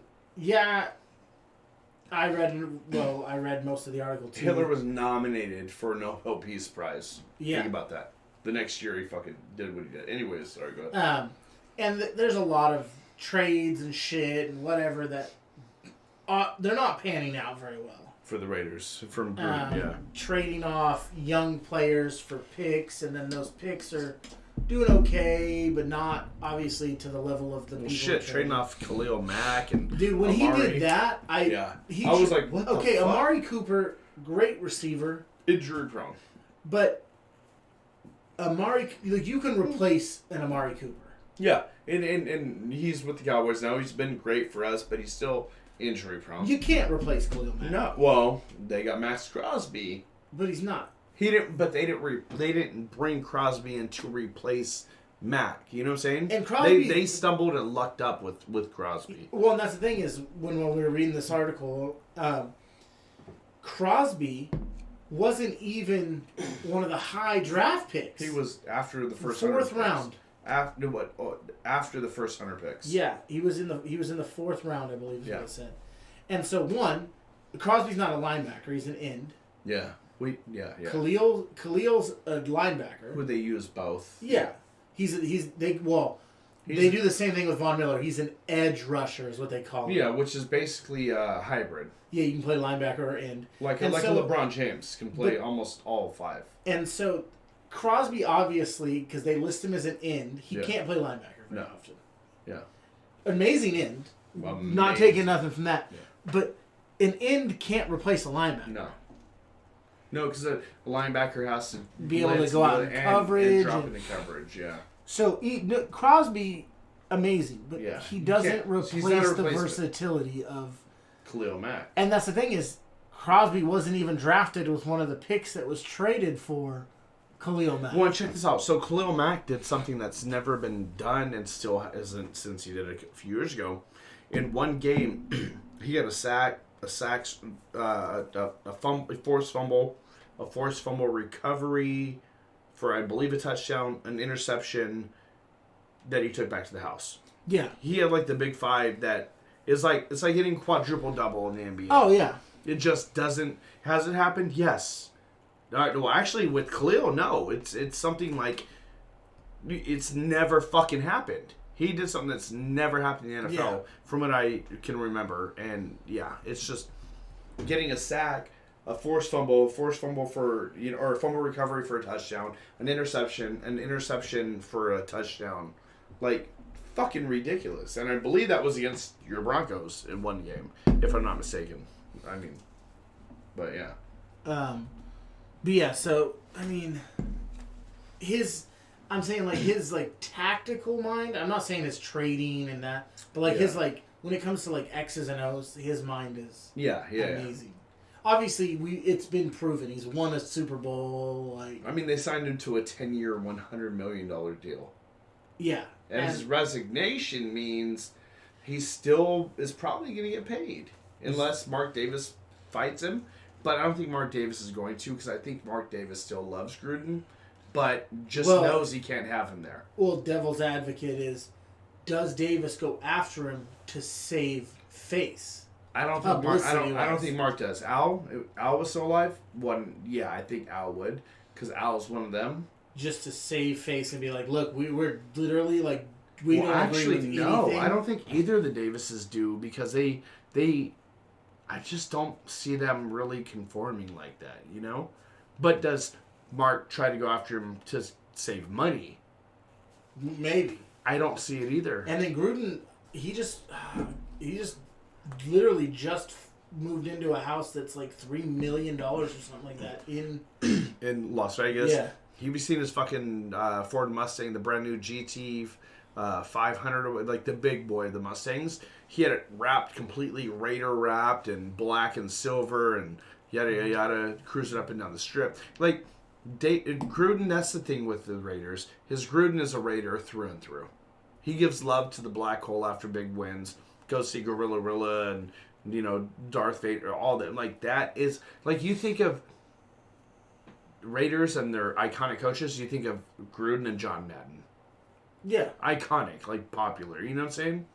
Speaker 2: I read most of the article too.
Speaker 1: Hitler was nominated for a Nobel Peace Prize.
Speaker 2: Yeah.
Speaker 1: Think about that. The next year he fucking did what he did. Anyways, sorry, go ahead.
Speaker 2: And there's a lot of trades and shit and whatever that they're not panning out very well.
Speaker 1: For the Raiders. From
Speaker 2: trading off young players for picks, and then those picks are doing okay, but not obviously to the level of the people.
Speaker 1: Shit, trading off Khalil Mack and
Speaker 2: dude, when
Speaker 1: Amari.
Speaker 2: he did that, I was like, what? Okay, the fuck? Amari Cooper, great receiver,
Speaker 1: injury prone,
Speaker 2: but Amari, like, you can replace an Amari Cooper.
Speaker 1: Yeah, and he's with the Cowboys now. He's been great for us, but he's still injury prone.
Speaker 2: You can't replace Khalil Mack.
Speaker 1: No, well, they got Max Crosby,
Speaker 2: but he's not.
Speaker 1: He didn't, but they didn't bring Crosby in to replace Mack. You know what I'm saying?
Speaker 2: And Crosby,
Speaker 1: they stumbled and lucked up with Crosby.
Speaker 2: Well, and that's the thing is when we were reading this article, Crosby wasn't even one of the high draft picks.
Speaker 1: He was after the first
Speaker 2: fourth round.
Speaker 1: After what? After the first 100 picks.
Speaker 2: Yeah, he was in the fourth round, I believe. Is what it said. And so Crosby's not a linebacker; he's an end.
Speaker 1: Yeah.
Speaker 2: Khalil's a linebacker.
Speaker 1: Would they use both?
Speaker 2: Yeah, they do the same thing with Von Miller. He's an edge rusher, is what they call him.
Speaker 1: Yeah, which is basically a hybrid.
Speaker 2: Yeah, you can play linebacker or end.
Speaker 1: Like LeBron James can play almost all 5.
Speaker 2: And so Crosby, obviously, because they list him as an end, he can't play linebacker very often.
Speaker 1: Yeah.
Speaker 2: Amazing end. Not taking nothing from that. Yeah. But an end can't replace a linebacker.
Speaker 1: No, because a linebacker has to
Speaker 2: be able to go out in coverage.
Speaker 1: And drop into coverage, yeah.
Speaker 2: So Crosby, amazing, but he doesn't replace the versatility of
Speaker 1: Khalil Mack.
Speaker 2: And that's the thing is, Crosby wasn't even drafted with one of the picks that was traded for Khalil Mack.
Speaker 1: Well, check this out. So Khalil Mack did something that's never been done and still isn't since he did it a few years ago. In one game, he had a forced fumble, recovery for, I believe, a touchdown, an interception that he took back to the house.
Speaker 2: Yeah.
Speaker 1: He had like the big five that is like, it's like hitting quadruple double in the NBA.
Speaker 2: Oh, yeah.
Speaker 1: It just doesn't. Has it happened? Yes. Well, actually, with Khalil, no. It's something like it's never fucking happened. He did something that's never happened in the NFL, from what I can remember. And yeah, it's just getting a sack, a forced fumble for or a fumble recovery for a touchdown, an interception for a touchdown, like fucking ridiculous. And I believe that was against your Broncos in one game, if I'm not mistaken. I mean, but yeah.
Speaker 2: But yeah, so I mean, I'm saying like his like tactical mind. I'm not saying his trading and that, but like his like when it comes to like X's and O's, his mind is amazing. Obviously, it's been proven he's won a Super Bowl. Like,
Speaker 1: I mean, they signed him to a 10-year, $100 million deal.
Speaker 2: Yeah,
Speaker 1: and his resignation means he still is probably going to get paid. Unless Mark Davis fights him. But I don't think Mark Davis is going to, because I think Mark Davis still loves Gruden, but knows he can't have him there.
Speaker 2: Well, devil's advocate is, does Davis go after him to save face?
Speaker 1: I don't think Mark. I don't think Mark does. Al was still alive. I think Al would, because Al's one of them.
Speaker 2: Just to save face and be like, look, we're literally like we don't agree with anything.
Speaker 1: No, I don't think either of the Davises do, because they. I just don't see them really conforming like that, you know? But does Mark try to go after him to save money?
Speaker 2: Maybe.
Speaker 1: I don't see it either.
Speaker 2: And then Gruden, he just literally just moved into a house that's like $3 million or something like that in
Speaker 1: Las Vegas.
Speaker 2: Yeah.
Speaker 1: He was seeing his fucking Ford Mustang, the brand new GT 500, like the big boy of the Mustangs. He had it wrapped completely, Raider wrapped and black and silver and yada yada yada, cruising up and down the strip. Like Gruden, that's the thing with the Raiders. Gruden is a Raider through and through. He gives love to the black hole after big wins. Go see Gorilla and Darth Vader, all that. Like that is like, you think of Raiders and their iconic coaches, you think of Gruden and John Madden.
Speaker 2: Yeah.
Speaker 1: Iconic, like popular, you know what I'm saying?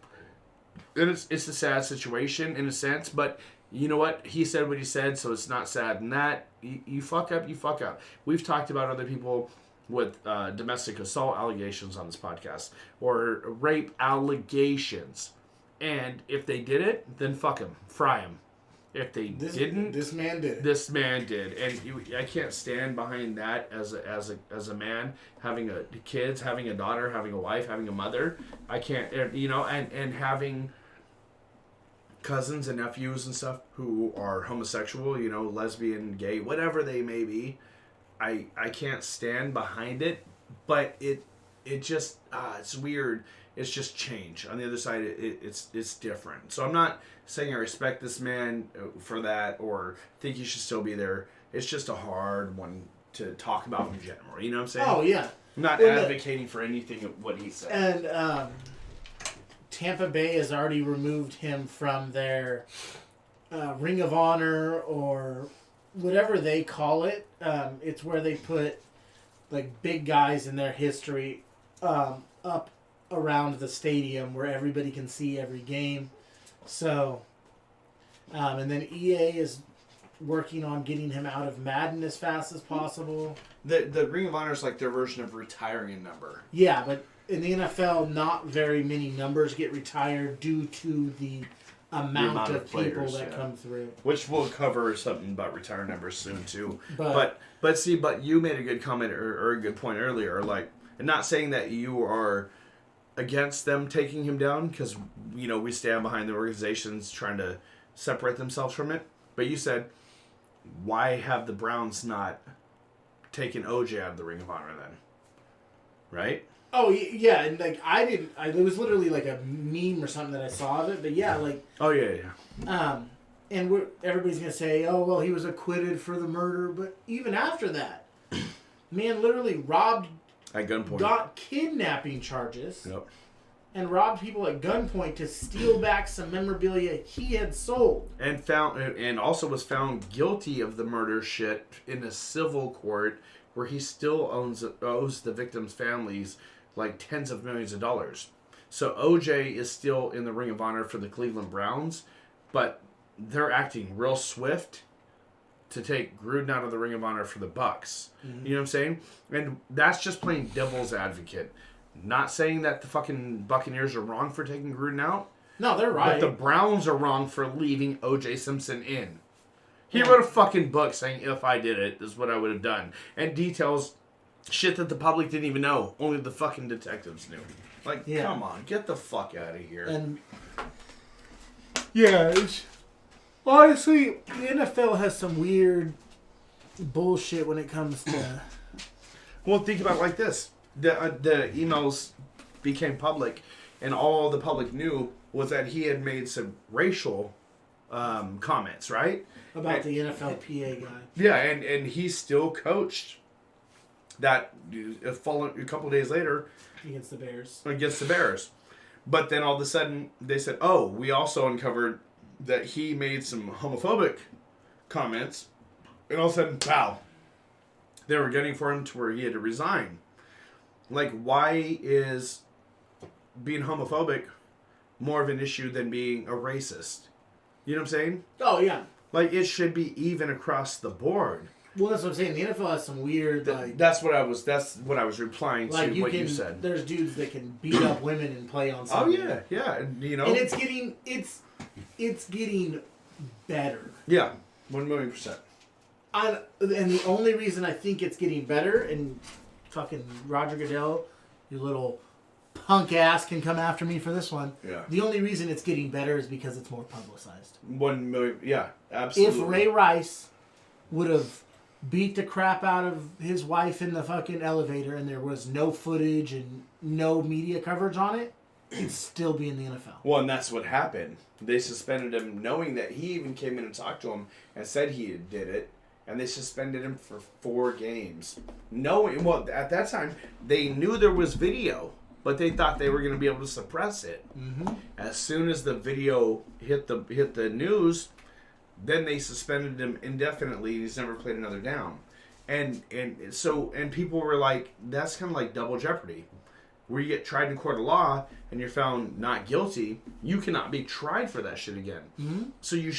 Speaker 1: And it's a sad situation in a sense, but you know what? He said what he said, so it's not sad. And that, you fuck up, you fuck up. We've talked about other people with domestic assault allegations on this podcast, or rape allegations. And if they did it, then fuck them. Fry them. If they didn't,
Speaker 2: this man did.
Speaker 1: This man did, and I can't stand behind that as a man, having kids, having a daughter, having a wife, having a mother. I can't, and having cousins and nephews and stuff who are homosexual, lesbian, gay, whatever they may be. I can't stand behind it, but it just it's weird. It's just change. On the other side, it's different. So I'm not saying I respect this man for that or think he should still be there. It's just a hard one to talk about in general. You know what I'm saying?
Speaker 2: Oh, yeah.
Speaker 1: I'm not advocating for anything of what he said.
Speaker 2: And Tampa Bay has already removed him from their Ring of Honor or whatever they call it. It's where they put like big guys in their history up around the stadium where everybody can see every game. So, and then EA is working on getting him out of Madden as fast as possible.
Speaker 1: The Ring of Honor is like their version of retiring a number.
Speaker 2: Yeah, but in the NFL, not very many numbers get retired due to the amount of people that come through.
Speaker 1: Which we'll cover something about retired numbers soon too. But you made a good comment or a good point earlier. Like, and not saying that you are against them taking him down, because we stand behind the organizations trying to separate themselves from it. But you said, why have the Browns not taken OJ out of the Ring of Honor then? Right?
Speaker 2: Oh yeah, and like it was literally like a meme or something that I saw of it. But yeah, like
Speaker 1: oh yeah.
Speaker 2: And everybody's going to say, oh, well, he was acquitted for the murder. But even after that, man literally robbed...
Speaker 1: At gunpoint.
Speaker 2: Got kidnapping charges.
Speaker 1: Yep.
Speaker 2: And robbed people at gunpoint to steal back some memorabilia he had sold.
Speaker 1: And also was found guilty of the murder shit in a civil court where he still owes the victims' families like tens of millions of dollars. So OJ is still in the Ring of Honor for the Cleveland Browns, but they're acting real swift to take Gruden out of the Ring of Honor for the Bucks. Mm-hmm. You know what I'm saying? And that's just playing devil's advocate. Not saying that the fucking Buccaneers are wrong for taking Gruden out.
Speaker 2: No, they're right.
Speaker 1: But the Browns are wrong for leaving O.J. Simpson in. He wrote a fucking book saying, if I did it, this is what I would have done. And details shit that the public didn't even know. Only the fucking detectives knew. Like, come on. Get the fuck out of here.
Speaker 2: And, yeah, honestly, the NFL has some weird bullshit when it comes to...
Speaker 1: Well, think about it like this. The emails became public, and all the public knew was that he had made some racial comments, right?
Speaker 2: About the NFLPA guy.
Speaker 1: Yeah, and he still coached that a couple days later
Speaker 2: against the
Speaker 1: Bears. But then all of a sudden they said, oh, we also uncovered that he made some homophobic comments, and all of a sudden, pow, they were getting for him to where he had to resign. Like, why is being homophobic more of an issue than being a racist? You know what I'm saying?
Speaker 2: Oh, yeah.
Speaker 1: Like, it should be even across the board.
Speaker 2: Well, that's what I'm saying. The NFL has some weird,
Speaker 1: That's what I was replying to what you said.
Speaker 2: There's dudes that can beat up women and play on something.
Speaker 1: Oh, yeah. And, you know.
Speaker 2: And it's getting better.
Speaker 1: Yeah. 1,000,000%.
Speaker 2: And the only reason I think it's getting better, and fucking Roger Goodell, you little punk ass, can come after me for this one.
Speaker 1: Yeah.
Speaker 2: The only reason it's getting better is because it's more publicized.
Speaker 1: 1 million. Yeah, absolutely.
Speaker 2: If Ray Rice would have beat the crap out of his wife in the fucking elevator and there was no footage and no media coverage on it, he'd still be in the NFL.
Speaker 1: Well, and that's what happened. They suspended him knowing that he even came in and talked to him and said he did it. And they suspended him for 4 games. Well, at that time, they knew there was video, but they thought they were going to be able to suppress it. Mm-hmm. As soon as the video hit the news, then they suspended him indefinitely. He's never played another down. And people were like, that's kind of like double jeopardy. Where you get tried in court of law and you're found not guilty, you cannot be tried for that shit again. Mm-hmm. So you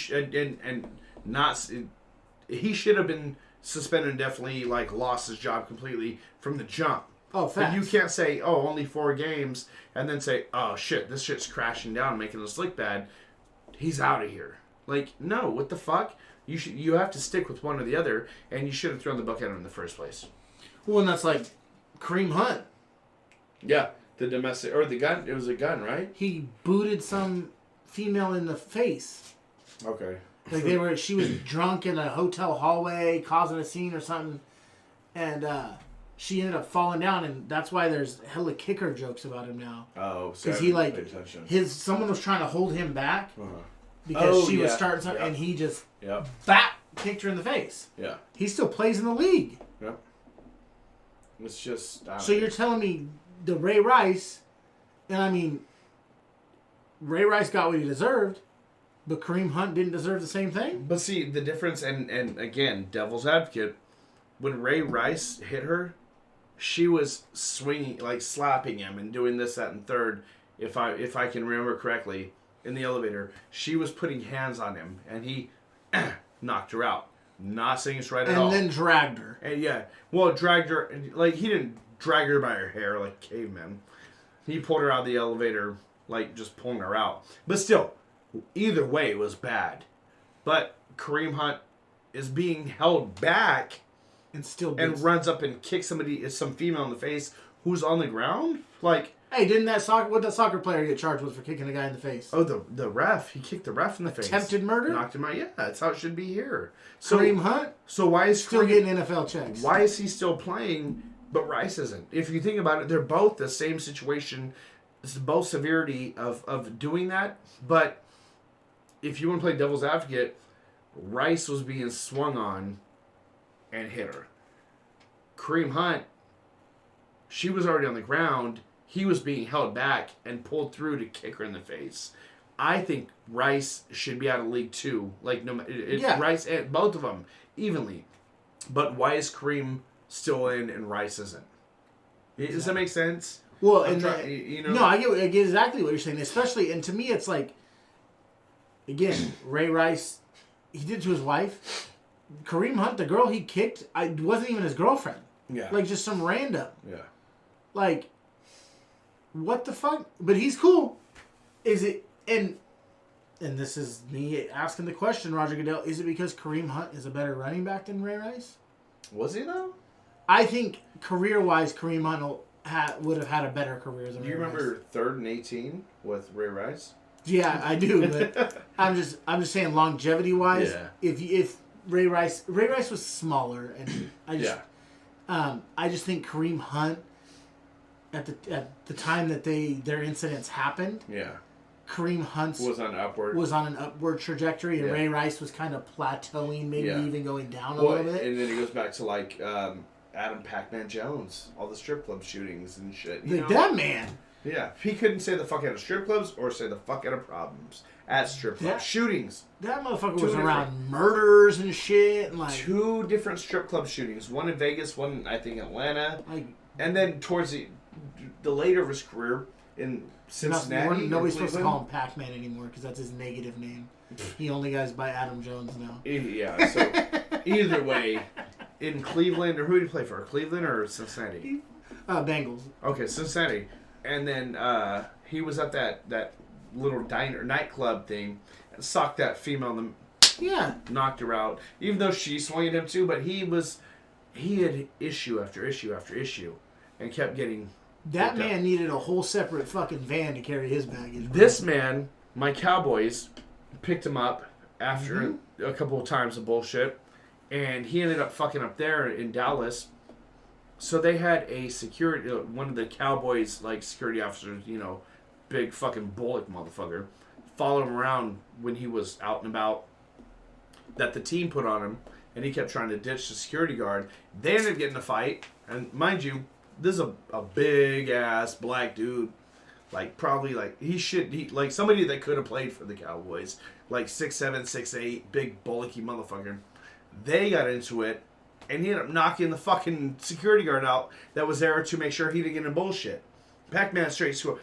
Speaker 1: he should have been suspended indefinitely, like lost his job completely from the jump.
Speaker 2: Oh, facts.
Speaker 1: But you can't say, oh, only 4 games, and then say, oh shit, this shit's crashing down, making us look bad. He's out of here. Like, no, what the fuck? You have to stick with one or the other, and you should have thrown the book at him in the first place.
Speaker 2: Well, and that's like Kareem Hunt.
Speaker 1: Yeah, the domestic or the gun. It was a gun, right?
Speaker 2: He booted some female in the face.
Speaker 1: Okay.
Speaker 2: Like she was drunk in a hotel hallway, causing a scene or something, and she ended up falling down, and that's why there's hella kicker jokes about him now.
Speaker 1: Oh,
Speaker 2: because someone was trying to hold him back because she was starting something, and he just kicked her in the face.
Speaker 1: Yeah,
Speaker 2: he still plays in the league.
Speaker 1: Yeah, it's just
Speaker 2: so you're telling me the Ray Rice, and I mean, Ray Rice got what he deserved. But Kareem Hunt didn't deserve the same thing?
Speaker 1: But see, the difference, and again, devil's advocate, when Ray Rice hit her, she was swinging, like slapping him and doing this, that, and third, if I can remember correctly, in the elevator. She was putting hands on him, and he knocked her out. Not saying it's right at all.
Speaker 2: And then dragged her.
Speaker 1: And dragged her, like he didn't drag her by her hair like caveman. He pulled her out of the elevator, like just pulling her out. But still, either way, it was bad. But Kareem Hunt is being held back and runs up and kicks some female in the face who's on the ground. Like,
Speaker 2: hey, what that soccer player get charged with for kicking a guy in the face?
Speaker 1: Oh, the ref. He kicked the ref in the face.
Speaker 2: Attempted murder?
Speaker 1: Knocked him out. Yeah, that's how it should be here.
Speaker 2: So, Kareem Hunt?
Speaker 1: So why is
Speaker 2: still getting NFL checks?
Speaker 1: Why is he still playing, but Rice isn't? If you think about it, they're both the same situation. It's both severity of doing that, but if you want to play devil's advocate, Rice was being swung on and hit her. Kareem Hunt, she was already on the ground. He was being held back and pulled through to kick her in the face. I think Rice should be out of League 2. Like, Rice and both of them evenly. But why is Kareem still in and Rice isn't? Does that make sense?
Speaker 2: Well, no, I get exactly what you're saying. Especially, and to me, it's like, again, Ray Rice, he did to his wife. Kareem Hunt, the girl he kicked, wasn't even his girlfriend.
Speaker 1: Yeah.
Speaker 2: Like, just some random.
Speaker 1: Yeah.
Speaker 2: Like, what the fuck? But he's cool. Is it... And this is me asking the question, Roger Goodell, is it because Kareem Hunt is a better running back than Ray Rice?
Speaker 1: Was he, though?
Speaker 2: I think, career-wise, Kareem Hunt would have had a better career than Ray Rice.
Speaker 1: Do you remember 3rd and 18 with Ray Rice?
Speaker 2: Yeah, I do, but I'm just saying longevity-wise, if Ray Rice was smaller, and I just think Kareem Hunt, at the time that their incidents happened, Kareem Hunt
Speaker 1: was on
Speaker 2: an upward trajectory, and Ray Rice was kind of plateauing, maybe even going down a little bit.
Speaker 1: And then it goes back to like Adam Pac-Man Jones, all the strip club shootings and shit.
Speaker 2: That man.
Speaker 1: Yeah, he couldn't say the fuck out of strip clubs or say the fuck out of problems at strip club shootings.
Speaker 2: That motherfucker was around murders and shit. And like
Speaker 1: 2 different strip club shootings, one in Vegas, one I think Atlanta, and then towards the later of his career in Cincinnati.
Speaker 2: Nobody's supposed to call him Pac-Man anymore because that's his negative name. He only goes by Adam Jones now.
Speaker 1: Yeah, so either way, in Cleveland, or who did he play for? Cleveland or Cincinnati?
Speaker 2: Bengals.
Speaker 1: Okay, Cincinnati. And then he was at that little nightclub thing and socked that female in the... knocked her out. Even though she swung at him too, but he had issue after issue after issue and kept getting...
Speaker 2: That man needed a whole separate fucking van to carry his baggage.
Speaker 1: This man, my Cowboys, picked him up after a couple of times of bullshit, and he ended up fucking up there in Dallas. So they had a security, one of the Cowboys, like, security officers, big fucking bullet motherfucker, followed him around when he was out and about, that the team put on him, and he kept trying to ditch the security guard. They ended up getting in a fight, and mind you, this is a big ass black dude, like probably like like somebody that could have played for the Cowboys, like 6'7", 6'8", big bulky motherfucker. They got into it, and he ended up knocking the fucking security guard out that was there to make sure he didn't get in bullshit. Pac-Man straight to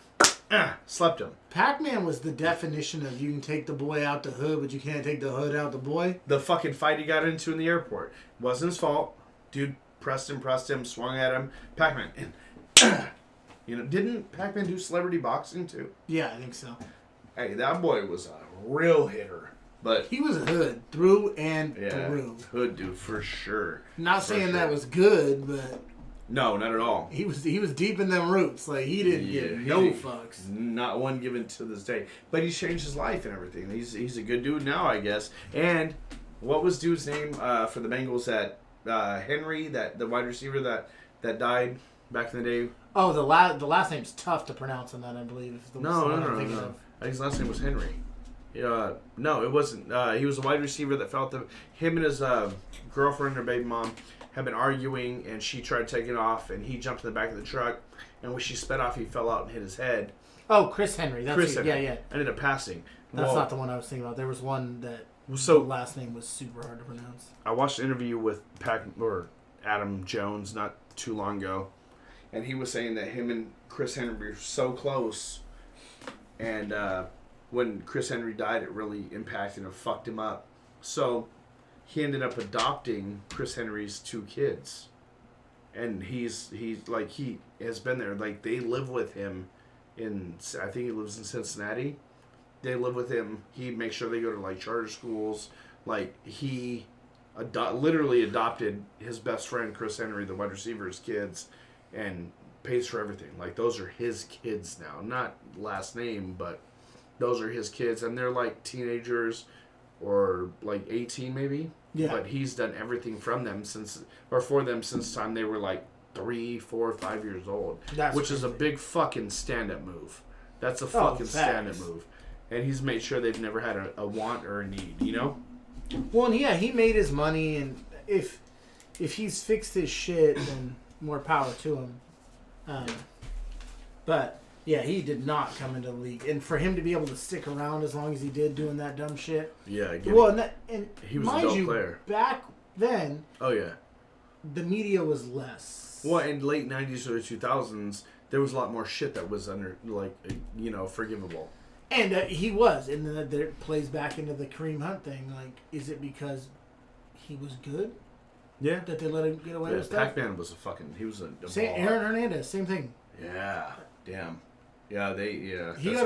Speaker 1: slept him.
Speaker 2: Pac-Man was the definition of you can take the boy out the hood, but you can't take the hood out the boy.
Speaker 1: The fucking fight he got into in the airport wasn't his fault. Dude pressed him, swung at him. Pac-Man. Didn't Pac-Man do celebrity boxing too?
Speaker 2: Yeah, I think so.
Speaker 1: Hey, that boy was a real hitter. But
Speaker 2: he was a hood through and through.
Speaker 1: Hood dude for sure.
Speaker 2: Not saying that was good, but
Speaker 1: no, not at all.
Speaker 2: He was deep in them roots. Like he didn't give no fucks.
Speaker 1: Not one given to this day. But he's changed his life and everything. He's a good dude now, I guess. And what was dude's name for the Bengals that Henry, the wide receiver that died back in the day?
Speaker 2: Oh, the last name's tough to pronounce on that, I believe.
Speaker 1: No. I think his last name was Henry. No, it wasn't. He was a wide receiver that felt that him and his girlfriend or baby mom had been arguing, and she tried taking off, and he jumped in the back of the truck, and when she sped off, he fell out and hit his head.
Speaker 2: Oh, Chris Henry. That's Henry. Yeah.
Speaker 1: Ended up passing.
Speaker 2: That's not the one I was thinking about. There was one that the last name was super hard to pronounce.
Speaker 1: I watched an interview with Adam Jones not too long ago, and he was saying that him and Chris Henry were so close, and when Chris Henry died, it really impacted and fucked him up. So he ended up adopting Chris Henry's 2 kids, and he has been there. Like they live with him I think he lives in Cincinnati. They live with him. He makes sure they go to like charter schools. Like he literally adopted his best friend Chris Henry, the wide receiver's kids, and pays for everything. Like those are his kids now, not last name, but those are his kids, and they're like teenagers or like 18 maybe. Yeah. But he's done everything for them since the time they were like 3, 4, 5 years old. Which is a big fucking stand-up move. That's a fucking stand-up move. and he's made sure they've never had a want or a need, you know?
Speaker 2: Well, and yeah, he made his money, and if he's fixed his shit, then more power to him. But yeah, he did not come into the league, and for him to be able to stick around as long as he did doing that dumb shit.
Speaker 1: Yeah,
Speaker 2: and
Speaker 1: he was
Speaker 2: mind
Speaker 1: a dope
Speaker 2: you,
Speaker 1: player.
Speaker 2: back then.
Speaker 1: Oh yeah.
Speaker 2: The media was less.
Speaker 1: Well, in late 90s or 2000s, there was a lot more shit that was forgivable.
Speaker 2: And he was, and then it plays back into the Kareem Hunt thing. Like, is it because he was good?
Speaker 1: Yeah.
Speaker 2: That they let him get away with stuff?
Speaker 1: Pac-Man was he was a
Speaker 2: Aaron Hernandez, same thing.
Speaker 1: Yeah. Damn. Yeah,
Speaker 2: He got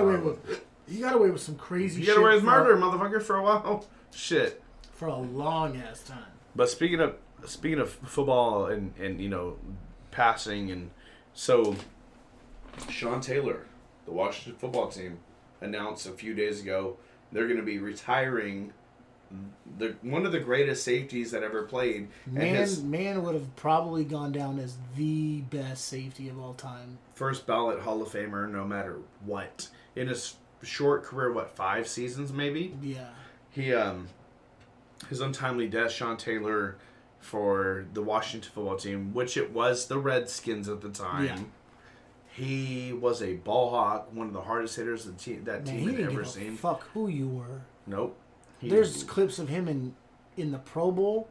Speaker 2: away with some crazy shit.
Speaker 1: He got away with murder, motherfucker, for a while. Shit.
Speaker 2: For a long ass time.
Speaker 1: But speaking of football and passing, and so Sean Taylor, the Washington football team, announced a few days ago they're going to be retiring one of the greatest safeties that ever played.
Speaker 2: Man would have probably gone down as the best safety of all time.
Speaker 1: First ballot Hall of Famer, no matter what. In his short career, 5 seasons maybe?
Speaker 2: Yeah.
Speaker 1: He his untimely death, Sean Taylor, for the Washington football team, which it was the Redskins at the time. Yeah. He was a ball hawk, one of the hardest hitters team had ever seen.
Speaker 2: Fuck who you were.
Speaker 1: Nope.
Speaker 2: There's clips of him in the Pro Bowl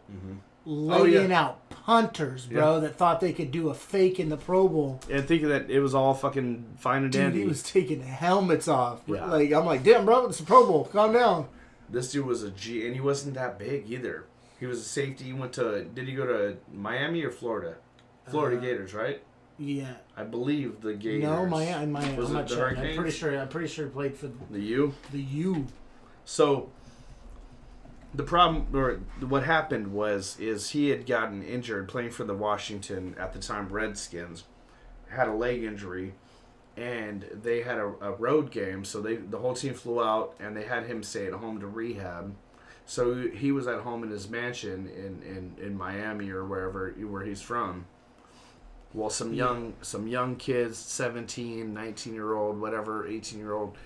Speaker 2: laying out punters, bro, that thought they could do a fake in the Pro Bowl.
Speaker 1: And thinking that it was all fucking fine and dandy.
Speaker 2: Dude, he was taking helmets off. Yeah. Like, I'm like, damn, bro, it's a Pro Bowl. Calm down.
Speaker 1: This dude was a G, and he wasn't that big either. He was a safety. He did he go to Miami or Florida? Florida Gators, right?
Speaker 2: Yeah.
Speaker 1: I believe the Gators.
Speaker 2: No, Miami.
Speaker 1: Was
Speaker 2: I'm
Speaker 1: it
Speaker 2: not
Speaker 1: the
Speaker 2: sure.
Speaker 1: Hurricanes?
Speaker 2: I'm pretty sure he played for
Speaker 1: the U.
Speaker 2: The U.
Speaker 1: So the problem, or what happened is he had gotten injured playing for the Washington at the time Redskins, had a leg injury, and they had a road game, so the whole team flew out, and they had him stay at home to rehab. So he was at home in his mansion in Miami or where he's from. Well, some young kids, 17, 19-year-old, whatever, 18-year-old,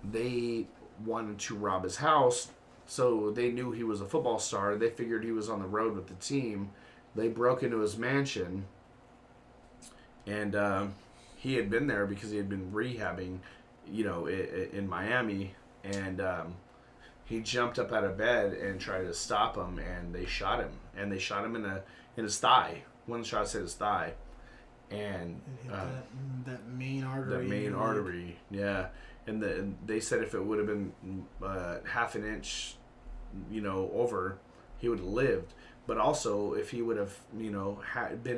Speaker 1: they wanted to rob his house, so they knew he was a football star. They figured he was on the road with the team. They broke into his mansion, and he had been there because he had been rehabbing, in Miami, and he jumped up out of bed and tried to stop him, and they shot him. And they shot him in his thigh. One shot hit his thigh. And
Speaker 2: that main artery.
Speaker 1: That main artery, yeah. And they said if it would have been half an inch, over, he would have lived. But also, if he would have, been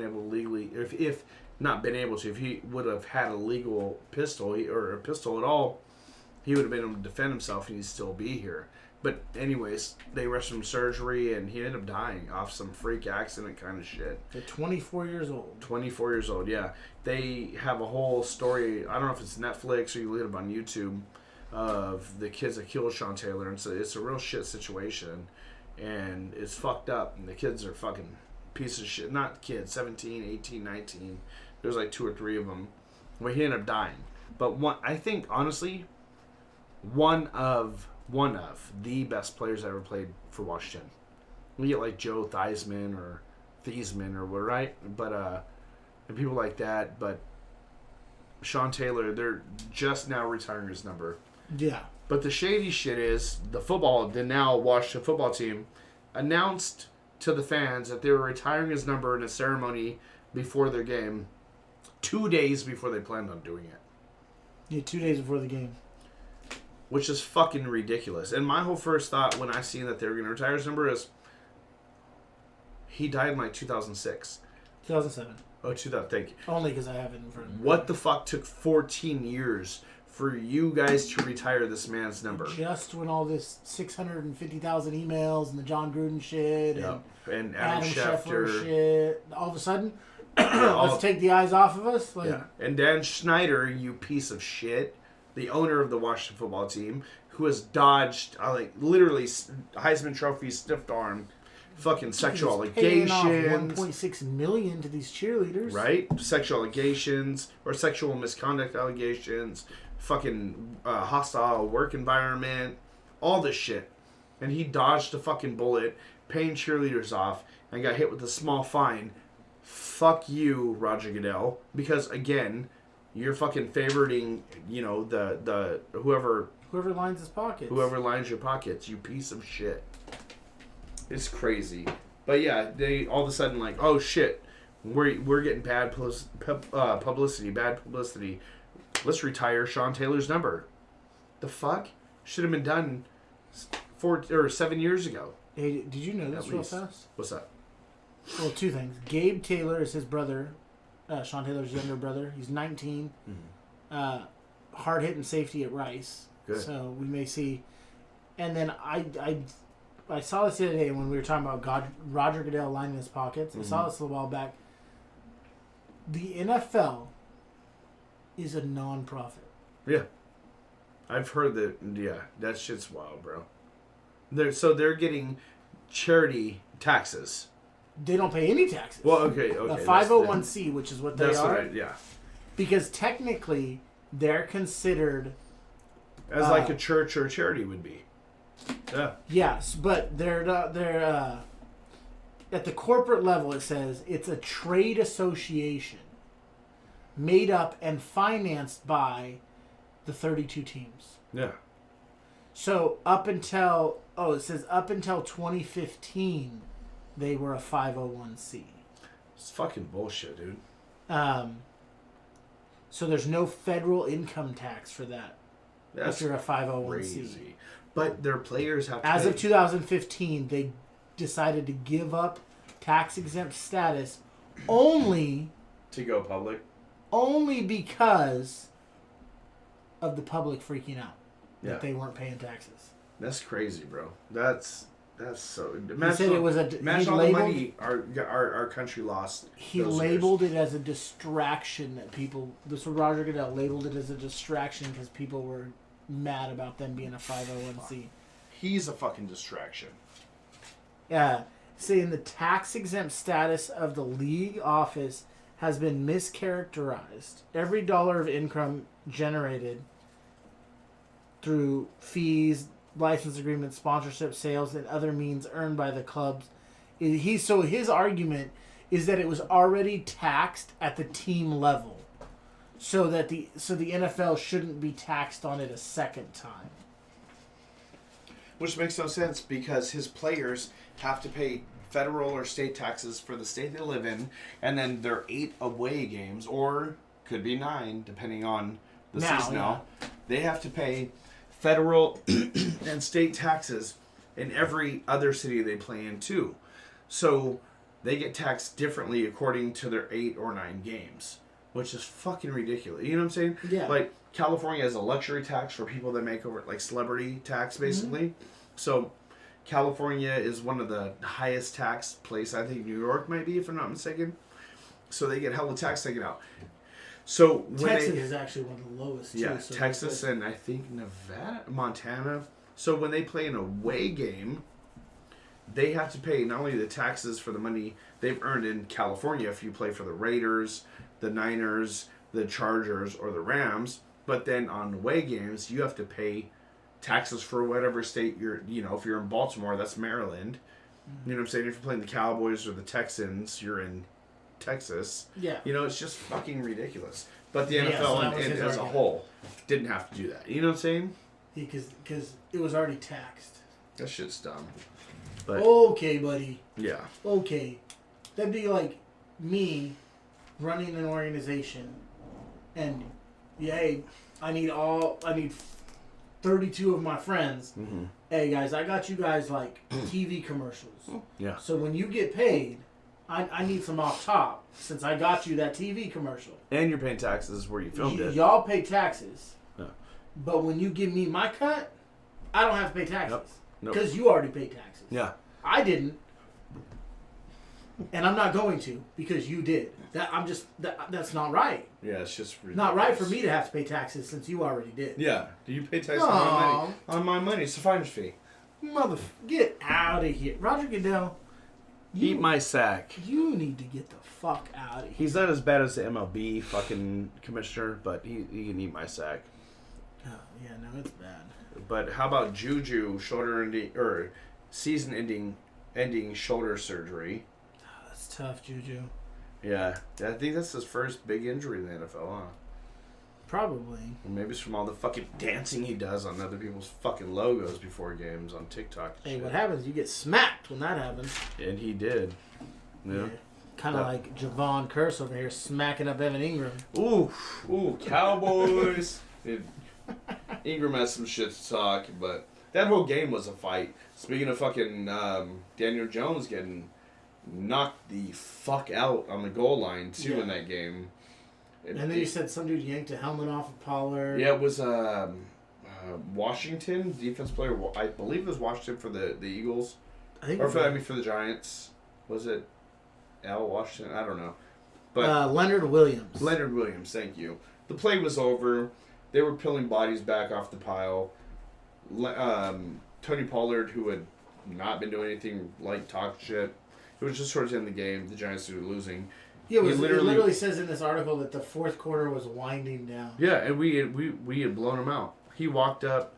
Speaker 1: able to legally, if not been able to, if he would have had a legal pistol or a pistol at all, he would have been able to defend himself and he'd still be here. But anyways, they rushed him surgery, and he ended up dying off some freak accident kind of shit.
Speaker 2: At 24 years old.
Speaker 1: 24 years old, yeah. They have a whole story, I don't know if it's Netflix or you look it up on YouTube, of the kids that killed Sean Taylor. And so it's a real shit situation, and it's fucked up, and the kids are fucking pieces of shit. Not kids, 17, 18, 19. There's like 2 or 3 of them. Well, he ended up dying. But I think, honestly, one of the best players that ever played for Washington. We get like Joe Theismann or what, right? But and people like that. But Sean Taylor, they're just now retiring his number.
Speaker 2: Yeah.
Speaker 1: But the shady shit is the now Washington football team announced to the fans that they were retiring his number in a ceremony before their game, 2 days before they planned on doing it.
Speaker 2: Yeah, 2 days before the game.
Speaker 1: Which is fucking ridiculous. And my whole first thought when I seen that they were going to retire his number is, he died in like 2006.
Speaker 2: 2007.
Speaker 1: Oh, 2000, thank you.
Speaker 2: Only because I have it in front of me.
Speaker 1: What the fuck took 14 years for you guys to retire this man's number?
Speaker 2: Just when all this 650,000 emails and the Jon Gruden shit
Speaker 1: and Adam Schefter
Speaker 2: shit, all of a sudden, let's take the eyes off of us.
Speaker 1: And Dan Snyder, you piece of shit, the owner of the Washington football team, who has dodged, literally Heisman Trophy stiff arm, fucking sexual allegations.
Speaker 2: $1.6 million to these cheerleaders.
Speaker 1: Right? Sexual allegations or sexual misconduct allegations, fucking hostile work environment, all this shit. And he dodged a fucking bullet, paying cheerleaders off, and got hit with a small fine. Fuck you, Roger Goodell. Because, again, you're fucking favoriting, you know, the whoever
Speaker 2: lines his pockets.
Speaker 1: Whoever lines your pockets, you piece of shit. It's crazy. But yeah, they all of a sudden like, oh shit, we're getting bad publicity, bad publicity. Let's retire Sean Taylor's number. The fuck? Should have been done 4 or 7 years ago.
Speaker 2: Hey, did you know this real fast?
Speaker 1: What's that?
Speaker 2: Well, 2 things. Gabe Taylor is his brother, Sean Taylor's younger brother. He's 19. Mm-hmm. Hard-hitting safety at Rice. Good. So we may see. And then I saw this the other day when we were talking about Roger Goodell lining his pockets. Mm-hmm. I saw this a while back. The NFL is a non-profit.
Speaker 1: Yeah. I've heard that. Yeah, that shit's wild, bro. They're getting charity taxes.
Speaker 2: They don't pay any taxes.
Speaker 1: Well, okay.
Speaker 2: A 501c, which is what they are.
Speaker 1: Yeah.
Speaker 2: Because technically, they're considered
Speaker 1: as like a church or a charity would be. Yeah.
Speaker 2: Yes, but they're at the corporate level. It says it's a trade association made up and financed by the 32 teams.
Speaker 1: Yeah.
Speaker 2: So up until 2015, they were a 501c.
Speaker 1: It's fucking bullshit, dude.
Speaker 2: So there's no federal income tax for that.
Speaker 1: That's
Speaker 2: if you're a 501c.
Speaker 1: Crazy. But their players have to
Speaker 2: As of 2015, they decided to give up tax-exempt status only
Speaker 1: to go public.
Speaker 2: Only because of the public freaking out that they weren't paying taxes.
Speaker 1: That's crazy, bro. That's so.
Speaker 2: He said it was
Speaker 1: imagine all the money our country lost.
Speaker 2: He labeled it as a distraction that people. This was Roger Goodell labeled it as a distraction because people were mad about them being a 501c.
Speaker 1: He's a fucking distraction.
Speaker 2: Yeah, saying the tax-exempt status of the league office has been mischaracterized. Every dollar of income generated through fees, license agreements, sponsorship, sales, and other means earned by the clubs. His argument is that it was already taxed at the team level. So the NFL shouldn't be taxed on it a second time.
Speaker 1: Which makes no sense because his players have to pay federal or state taxes for the state they live in, and then their 8 away games, or could be 9, depending on the season now. They have to pay federal and state taxes in every other city they play in too. So they get taxed differently according to their 8 or 9 games. Which is fucking ridiculous. You know what I'm saying?
Speaker 2: Yeah.
Speaker 1: Like, California has a luxury tax for people that make over, like, celebrity tax, basically. Mm-hmm. So, California is one of the highest tax place. I think New York might be, if I'm not mistaken. So, they get hella tax taken out. So, when
Speaker 2: Texas is actually one of the lowest, too.
Speaker 1: Yeah,
Speaker 2: so
Speaker 1: Texas and I think Nevada, Montana. So, when they play an away game, they have to pay not only the taxes for the money they've earned in California if you play for the Raiders, the Niners, the Chargers, or the Rams, but then on away games, you have to pay taxes for whatever state you're, if you're in Baltimore, that's Maryland. Mm-hmm. You know what I'm saying? If you're playing the Cowboys or the Texans, you're in Texas.
Speaker 2: Yeah.
Speaker 1: It's just fucking ridiculous. But the NFL as a whole didn't have to do that. You know what I'm saying?
Speaker 2: Because it was already taxed.
Speaker 1: That shit's dumb. But,
Speaker 2: okay, buddy.
Speaker 1: Yeah.
Speaker 2: Okay. That'd be like me running an organization and hey, I need 32 of my friends. Mm-hmm. Hey guys, I got you guys like TV commercials.
Speaker 1: Yeah.
Speaker 2: So when you get paid, I need some off top since I got you that TV commercial.
Speaker 1: And you're paying taxes where you filmed it.
Speaker 2: Y'all pay taxes.
Speaker 1: Yeah.
Speaker 2: But when you give me my cut, I don't have to pay taxes.
Speaker 1: Nope.
Speaker 2: Because you already paid taxes.
Speaker 1: Yeah.
Speaker 2: I didn't. And I'm not going to because you did. That's not right.
Speaker 1: Yeah, it's just ridiculous.
Speaker 2: Not right for me to have to pay taxes since you already did.
Speaker 1: Yeah. Do you pay taxes on my money? On my money. It's a finder's fee.
Speaker 2: Get out of here. Roger Goodell.
Speaker 1: Eat my sack.
Speaker 2: You need to get the fuck out of here.
Speaker 1: He's not as bad as the MLB fucking commissioner, but he can eat my sack.
Speaker 2: Oh, yeah, no, it's bad.
Speaker 1: But how about Juju season-ending shoulder surgery?
Speaker 2: Oh, that's tough, Juju.
Speaker 1: Yeah, I think that's his first big injury in the NFL, huh?
Speaker 2: Probably.
Speaker 1: Or maybe it's from all the fucking dancing he does on other people's fucking logos before games on TikTok.
Speaker 2: Hey, what happens? You get smacked when that happens.
Speaker 1: And he did. Yeah.
Speaker 2: Kind of like Javon Curse over here smacking up Evan Ingram.
Speaker 1: Ooh, Cowboys. Ingram has some shit to talk, but that whole game was a fight. Speaking of fucking Daniel Jones getting knocked the fuck out on the goal line, too, in that game.
Speaker 2: And then you said some dude yanked a helmet off of Pollard.
Speaker 1: Yeah, it was Washington, defense player. I believe it was Washington for the Eagles. For the Giants. Was it Al Washington? I don't know. But
Speaker 2: Leonard Williams.
Speaker 1: Leonard Williams, thank you. The play was over. They were peeling bodies back off the pile. Tony Pollard, who had not been doing anything like talk shit, it was just towards the end of the game. The Giants were losing.
Speaker 2: Yeah, it literally says in this article that the fourth quarter was winding down.
Speaker 1: Yeah, and we had blown him out. He walked up.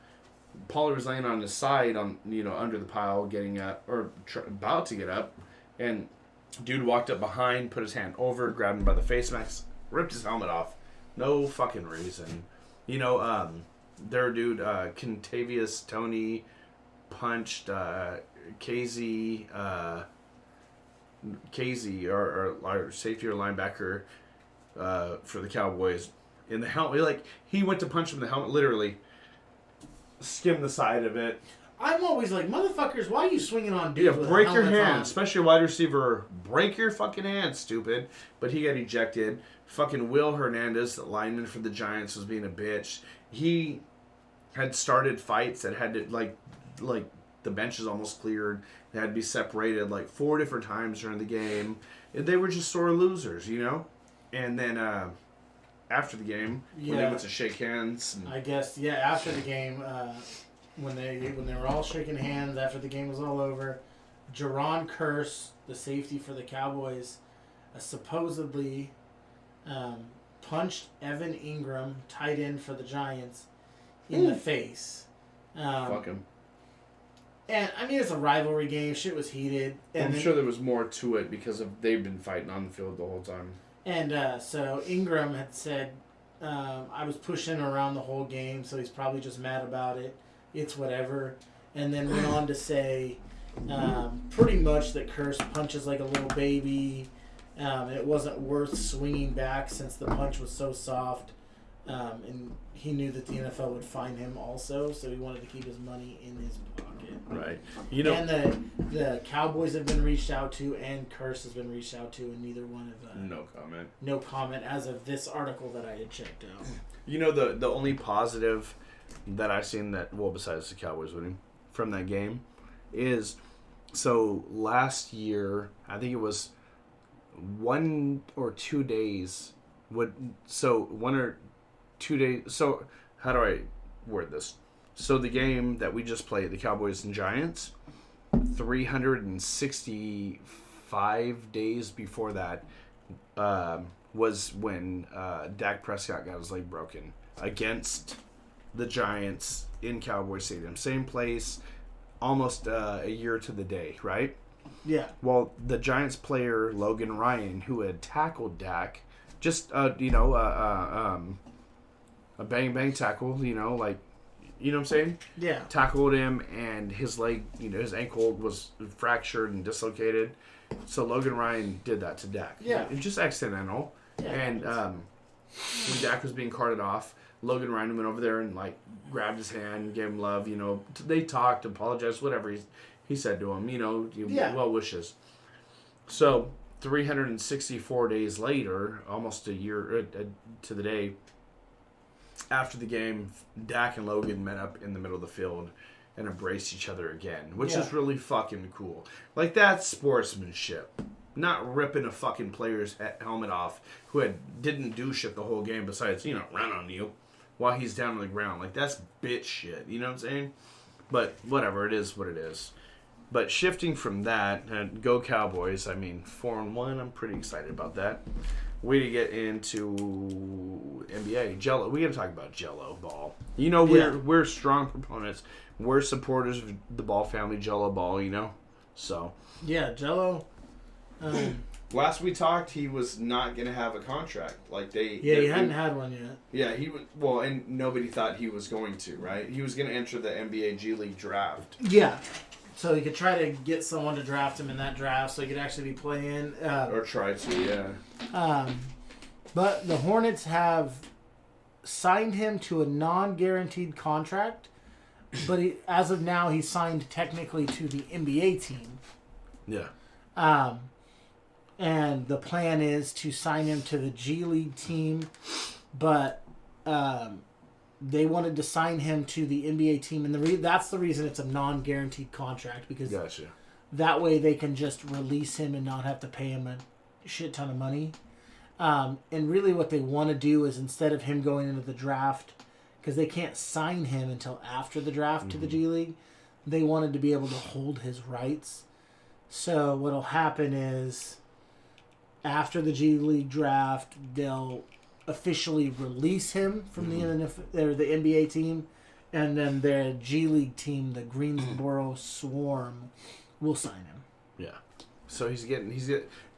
Speaker 1: Pollard was laying on his side, under the pile, getting up or about to get up, and dude walked up behind, put his hand over, grabbed him by the face mask, ripped his helmet off. No fucking reason. Their dude, Kentavious Tony, punched KZ, or safety or linebacker for the Cowboys in the helmet. He went to punch him in the helmet, literally skimmed the side of it.
Speaker 2: I'm always like, motherfuckers, why are you swinging on dudes with
Speaker 1: break your hand,
Speaker 2: on?
Speaker 1: especially a wide receiver. Break your fucking hand, stupid. But he got ejected. Fucking Will Hernandez, the lineman for the Giants, was being a bitch. He had started fights that had to, like the bench is almost cleared. They had to be separated 4 different times during the game. They were just sore losers, And then after the game, when they went to shake hands.
Speaker 2: I guess, after the game, when they were all shaking hands after the game was all over, Jaron Curse, the safety for the Cowboys, supposedly punched Evan Ingram, tight end for the Giants, in the face.
Speaker 1: Fuck him.
Speaker 2: And, it's a rivalry game. Shit was heated. And
Speaker 1: I'm sure there was more to it because they've been fighting on the field the whole time.
Speaker 2: And so Ingram had said, I was pushing around the whole game, so he's probably just mad about it. It's whatever. And then went on to say pretty much that Curse punches like a little baby. It wasn't worth swinging back since the punch was so soft. And he knew that the NFL would fine him also, so he wanted to keep his money in his pocket.
Speaker 1: Right.
Speaker 2: And the Cowboys have been reached out to, and Curse has been reached out to, and neither one have...
Speaker 1: no comment.
Speaker 2: No comment as of this article that I had checked out.
Speaker 1: The only positive that I've seen besides the Cowboys winning from that game is, so last year, I think it was 1 or 2 days, so how do I word this? So the game that we just played, the Cowboys and Giants, 365 days before that was when Dak Prescott got his leg broken against the Giants in Cowboy Stadium. Same place, almost a year to the day, right?
Speaker 2: Yeah.
Speaker 1: Well, the Giants player, Logan Ryan, who had tackled Dak, just, a bang tackle, you know what I'm saying?
Speaker 2: Yeah.
Speaker 1: Tackled him, and his leg, his ankle was fractured and dislocated. So Logan Ryan did that to Dak.
Speaker 2: Yeah.
Speaker 1: It was just accidental.
Speaker 2: Yeah,
Speaker 1: and when Dak was being carted off, Logan Ryan went over there and grabbed his hand, gave him love. They talked, apologized, whatever he said to him. Well wishes. So 364 days later, almost a year to the day after the game, Dak and Logan met up in the middle of the field and embraced each other again, which is really fucking cool. That's sportsmanship. Not ripping a fucking player's helmet off who didn't do shit the whole game besides, run on you while he's down on the ground. That's bitch shit. You know what I'm saying? But whatever, it is what it is. But shifting from that, go Cowboys. 4-1, I'm pretty excited about that. we get into NBA Jello. We got to talk about Jello ball. You know, we're strong proponents. We're supporters of the Ball family Jello ball. You know, so
Speaker 2: yeah, Jello.
Speaker 1: Last we talked, he was not going to have a contract.
Speaker 2: He hadn't had one yet.
Speaker 1: Yeah, he would. Well, and nobody thought he was going to. Right? He was going to enter the NBA G League draft.
Speaker 2: Yeah. So he could try to get someone to draft him in that draft, so he could actually be playing.
Speaker 1: Or try to, yeah.
Speaker 2: But the Hornets have signed him to a non-guaranteed contract. But as of now, he's signed technically to the NBA team.
Speaker 1: Yeah.
Speaker 2: And the plan is to sign him to the G League team, but they wanted to sign him to the NBA team, and that's the reason it's a non-guaranteed contract, because
Speaker 1: gotcha.
Speaker 2: That way they can just release him and not have to pay him a shit ton of money. And really what they want to do is, instead of him going into the draft, because they can't sign him until after the draft to the G League, they wanted to be able to hold his rights. So what'll happen is, after the G League draft, they'll officially release him from the NBA team, and then their G League team, the Greensboro Swarm, will sign him.
Speaker 1: Yeah. So he's getting.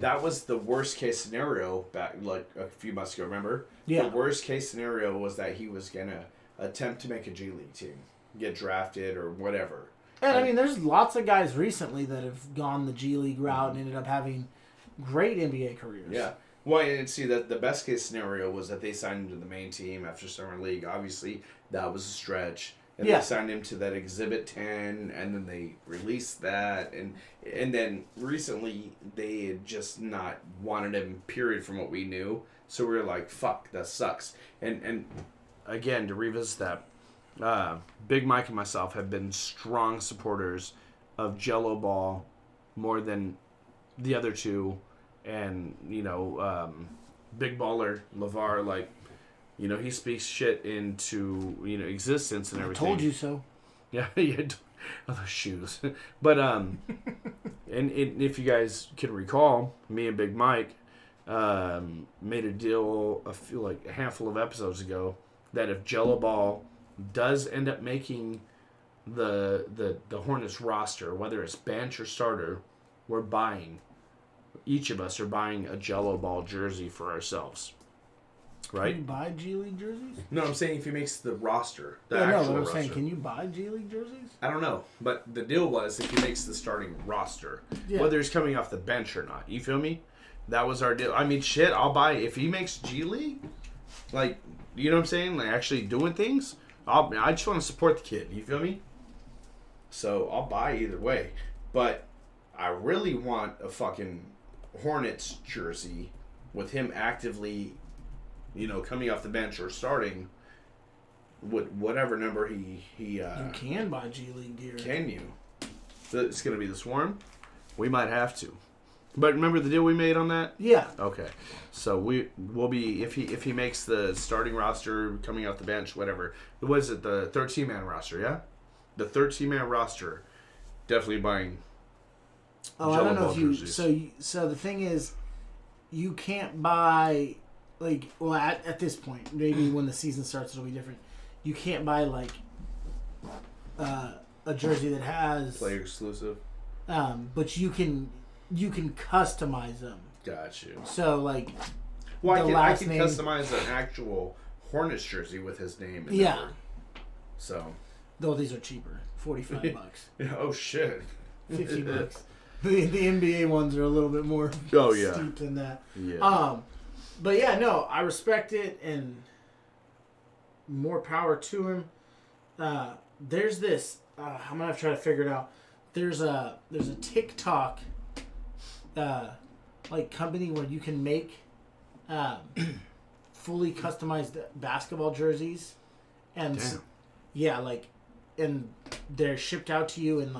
Speaker 1: That was the worst case scenario back like a few months ago. Remember?
Speaker 2: Yeah.
Speaker 1: The worst case scenario was that he was gonna attempt to make a G League team, get drafted or whatever.
Speaker 2: And I mean, there's lots of guys recently that have gone the G League route and ended up having great NBA careers.
Speaker 1: Yeah. Well, and see that the best case scenario was that they signed him to the main team after summer league. Obviously, that was a stretch, and they signed him to that Exhibit 10, and then they released that, and then recently they had just not wanted him. Period, from what we knew. So we were like, "Fuck, that sucks." And again, to revisit that, Big Mike and myself have been strong supporters of Jello Ball more than the other two. And, Big Baller, LeVar, he speaks shit into, existence and everything.
Speaker 2: I told you so.
Speaker 1: Yeah, those shoes. But, and if you guys can recall, me and Big Mike made a deal, a handful of episodes ago, that if Jello Ball does end up making the Hornets roster, whether it's bench or starter, each of us are buying a Jello Ball jersey for ourselves. Right?
Speaker 2: Can you buy G League jerseys?
Speaker 1: No, I'm saying if he makes the roster.
Speaker 2: I'm saying, can you buy G League jerseys?
Speaker 1: I don't know. But the deal was if he makes the starting roster, whether he's coming off the bench or not. You feel me? That was our deal. I mean, shit, I'll buy if he makes G League. You know what I'm saying? Actually doing things. I just want to support the kid. You feel me? So I'll buy either way. But I really want a fucking Hornets jersey with him actively, coming off the bench or starting with whatever number he you
Speaker 2: can buy G League gear.
Speaker 1: Can you? So it's going to be the Swarm? We might have to. But remember the deal we made on that?
Speaker 2: Yeah.
Speaker 1: Okay. So we'll be if he makes the starting roster, coming off the bench, whatever. What is it? The 13-man roster, yeah? The 13-man roster, definitely buying.
Speaker 2: Oh, I don't know if you. So the thing is, you can't buy at this point. Maybe when the season starts, it'll be different. You can't buy a jersey that has
Speaker 1: player exclusive.
Speaker 2: But you can customize them.
Speaker 1: Got you.
Speaker 2: So
Speaker 1: I can customize an actual Hornets jersey with his name.
Speaker 2: Yeah.
Speaker 1: So.
Speaker 2: Though these are cheaper, $45.
Speaker 1: Yeah, oh shit.
Speaker 2: $50. The NBA ones are a little bit more steep than that.
Speaker 1: Yeah.
Speaker 2: But yeah, no, I respect it and more power to him. There's this. I'm gonna try to figure it out. There's a TikTok company where you can make fully customized basketball jerseys, and and they're shipped out to you in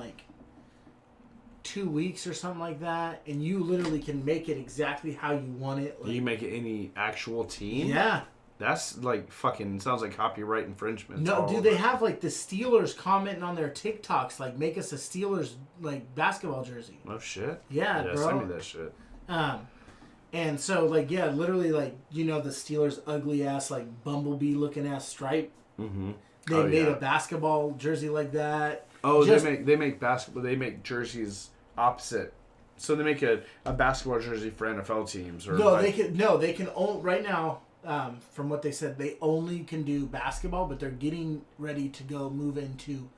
Speaker 2: 2 weeks or something like that, and you literally can make it exactly how you want it.
Speaker 1: You make it any actual team?
Speaker 2: Yeah.
Speaker 1: That's fucking sounds like copyright infringement.
Speaker 2: No, dude, they have the Steelers commenting on their TikToks, make us a Steelers basketball jersey.
Speaker 1: Oh shit.
Speaker 2: Yeah, bro.
Speaker 1: Send me that shit.
Speaker 2: And so, like, yeah, literally, like, you know, the Steelers' ugly ass, like, bumblebee looking ass stripe.
Speaker 1: Mm-hmm.
Speaker 2: They made a basketball jersey like that.
Speaker 1: Oh, they make basketball. They make jerseys opposite. So they make a basketball jersey for NFL teams. Or
Speaker 2: they can only right now. From what they said, they only can do basketball, but they're getting ready to move into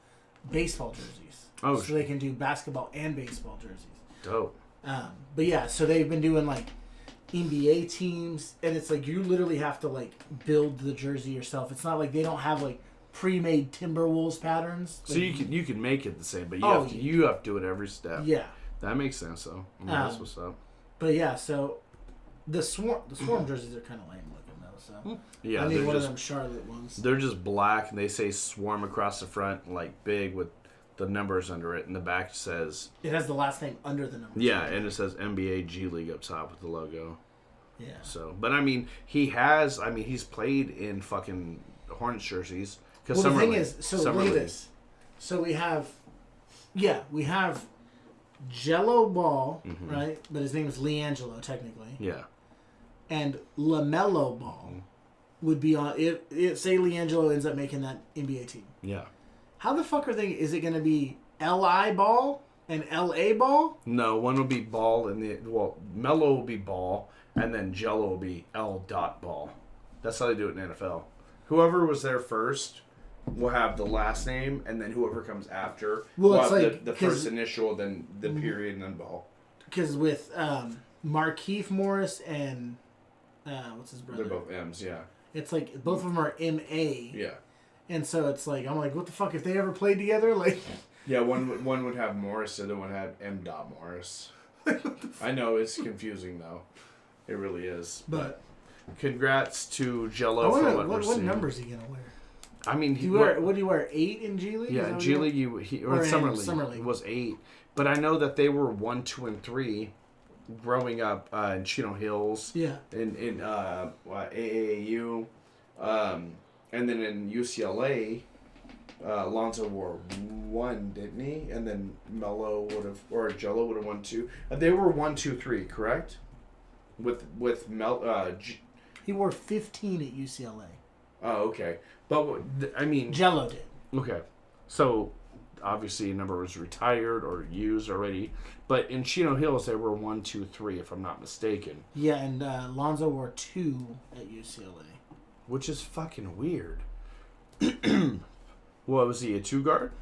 Speaker 2: baseball jerseys. Oh, so they can do basketball and baseball jerseys.
Speaker 1: Dope.
Speaker 2: But yeah, so they've been doing like NBA teams, and it's like you literally have to like build the jersey yourself. It's not like they don't have like pre-made Timberwolves patterns.
Speaker 1: So
Speaker 2: like,
Speaker 1: you can make it the same, but you have to do it every step.
Speaker 2: Yeah,
Speaker 1: that makes sense though. I mean, that's what's up.
Speaker 2: But yeah, so the swarm jerseys are kind of lame looking though. So
Speaker 1: yeah,
Speaker 2: I need one of them Charlotte ones.
Speaker 1: They're just black, and they say "Swarm" across the front, like big with the numbers under it, and the back says
Speaker 2: it has the last name under the number.
Speaker 1: Yeah, and it says NBA G League up top with the logo.
Speaker 2: Yeah.
Speaker 1: So, but I mean, he's played in fucking Hornets jerseys.
Speaker 2: Well, the thing is, so look at this. So we have Jello Ball, right? But his name is LiAngelo, technically.
Speaker 1: Yeah.
Speaker 2: And LaMelo Ball would be on it. Say LiAngelo ends up making that NBA team.
Speaker 1: Yeah.
Speaker 2: How the fuck is it going to be LI Ball and LA Ball?
Speaker 1: No, one will be Ball and Melo will be Ball, and then Jello will be L. Ball. That's how they do it in NFL. Whoever was there first will have the last name, and then whoever comes after will
Speaker 2: it's
Speaker 1: have
Speaker 2: like
Speaker 1: the first initial, then the period, and then Ball.
Speaker 2: Because with Markieff Morris and what's his brother?
Speaker 1: They're both M's, yeah.
Speaker 2: It's like both of them are M.A.
Speaker 1: Yeah.
Speaker 2: And so it's like, I'm like, what the fuck, if they ever played together? Like,
Speaker 1: yeah, one would have Morris, the other one had M. Morris. I know, it's confusing, though. It really is.
Speaker 2: But
Speaker 1: congrats to Jello for what we're seeing.
Speaker 2: What number is he going to wear?
Speaker 1: I mean,
Speaker 2: what do you wear, 8 in G League?
Speaker 1: Yeah, G League, or Summer League was 8. But I know that they were 1, 2, and 3 growing up in Chino Hills.
Speaker 2: Yeah.
Speaker 1: In AAU. And then in UCLA, Lonzo wore 1, didn't he? And then Jello would have won 2. They were 1, 2, 3, correct? With
Speaker 2: he wore 15 at UCLA.
Speaker 1: Oh, okay. But I mean,
Speaker 2: Jello did.
Speaker 1: Okay, so obviously a number was retired or used already. But in Chino Hills, they were 1, 2, 3, if I'm not mistaken.
Speaker 2: Yeah, and Lonzo wore 2 at UCLA.
Speaker 1: Which is fucking weird. What, was he a 2 guard?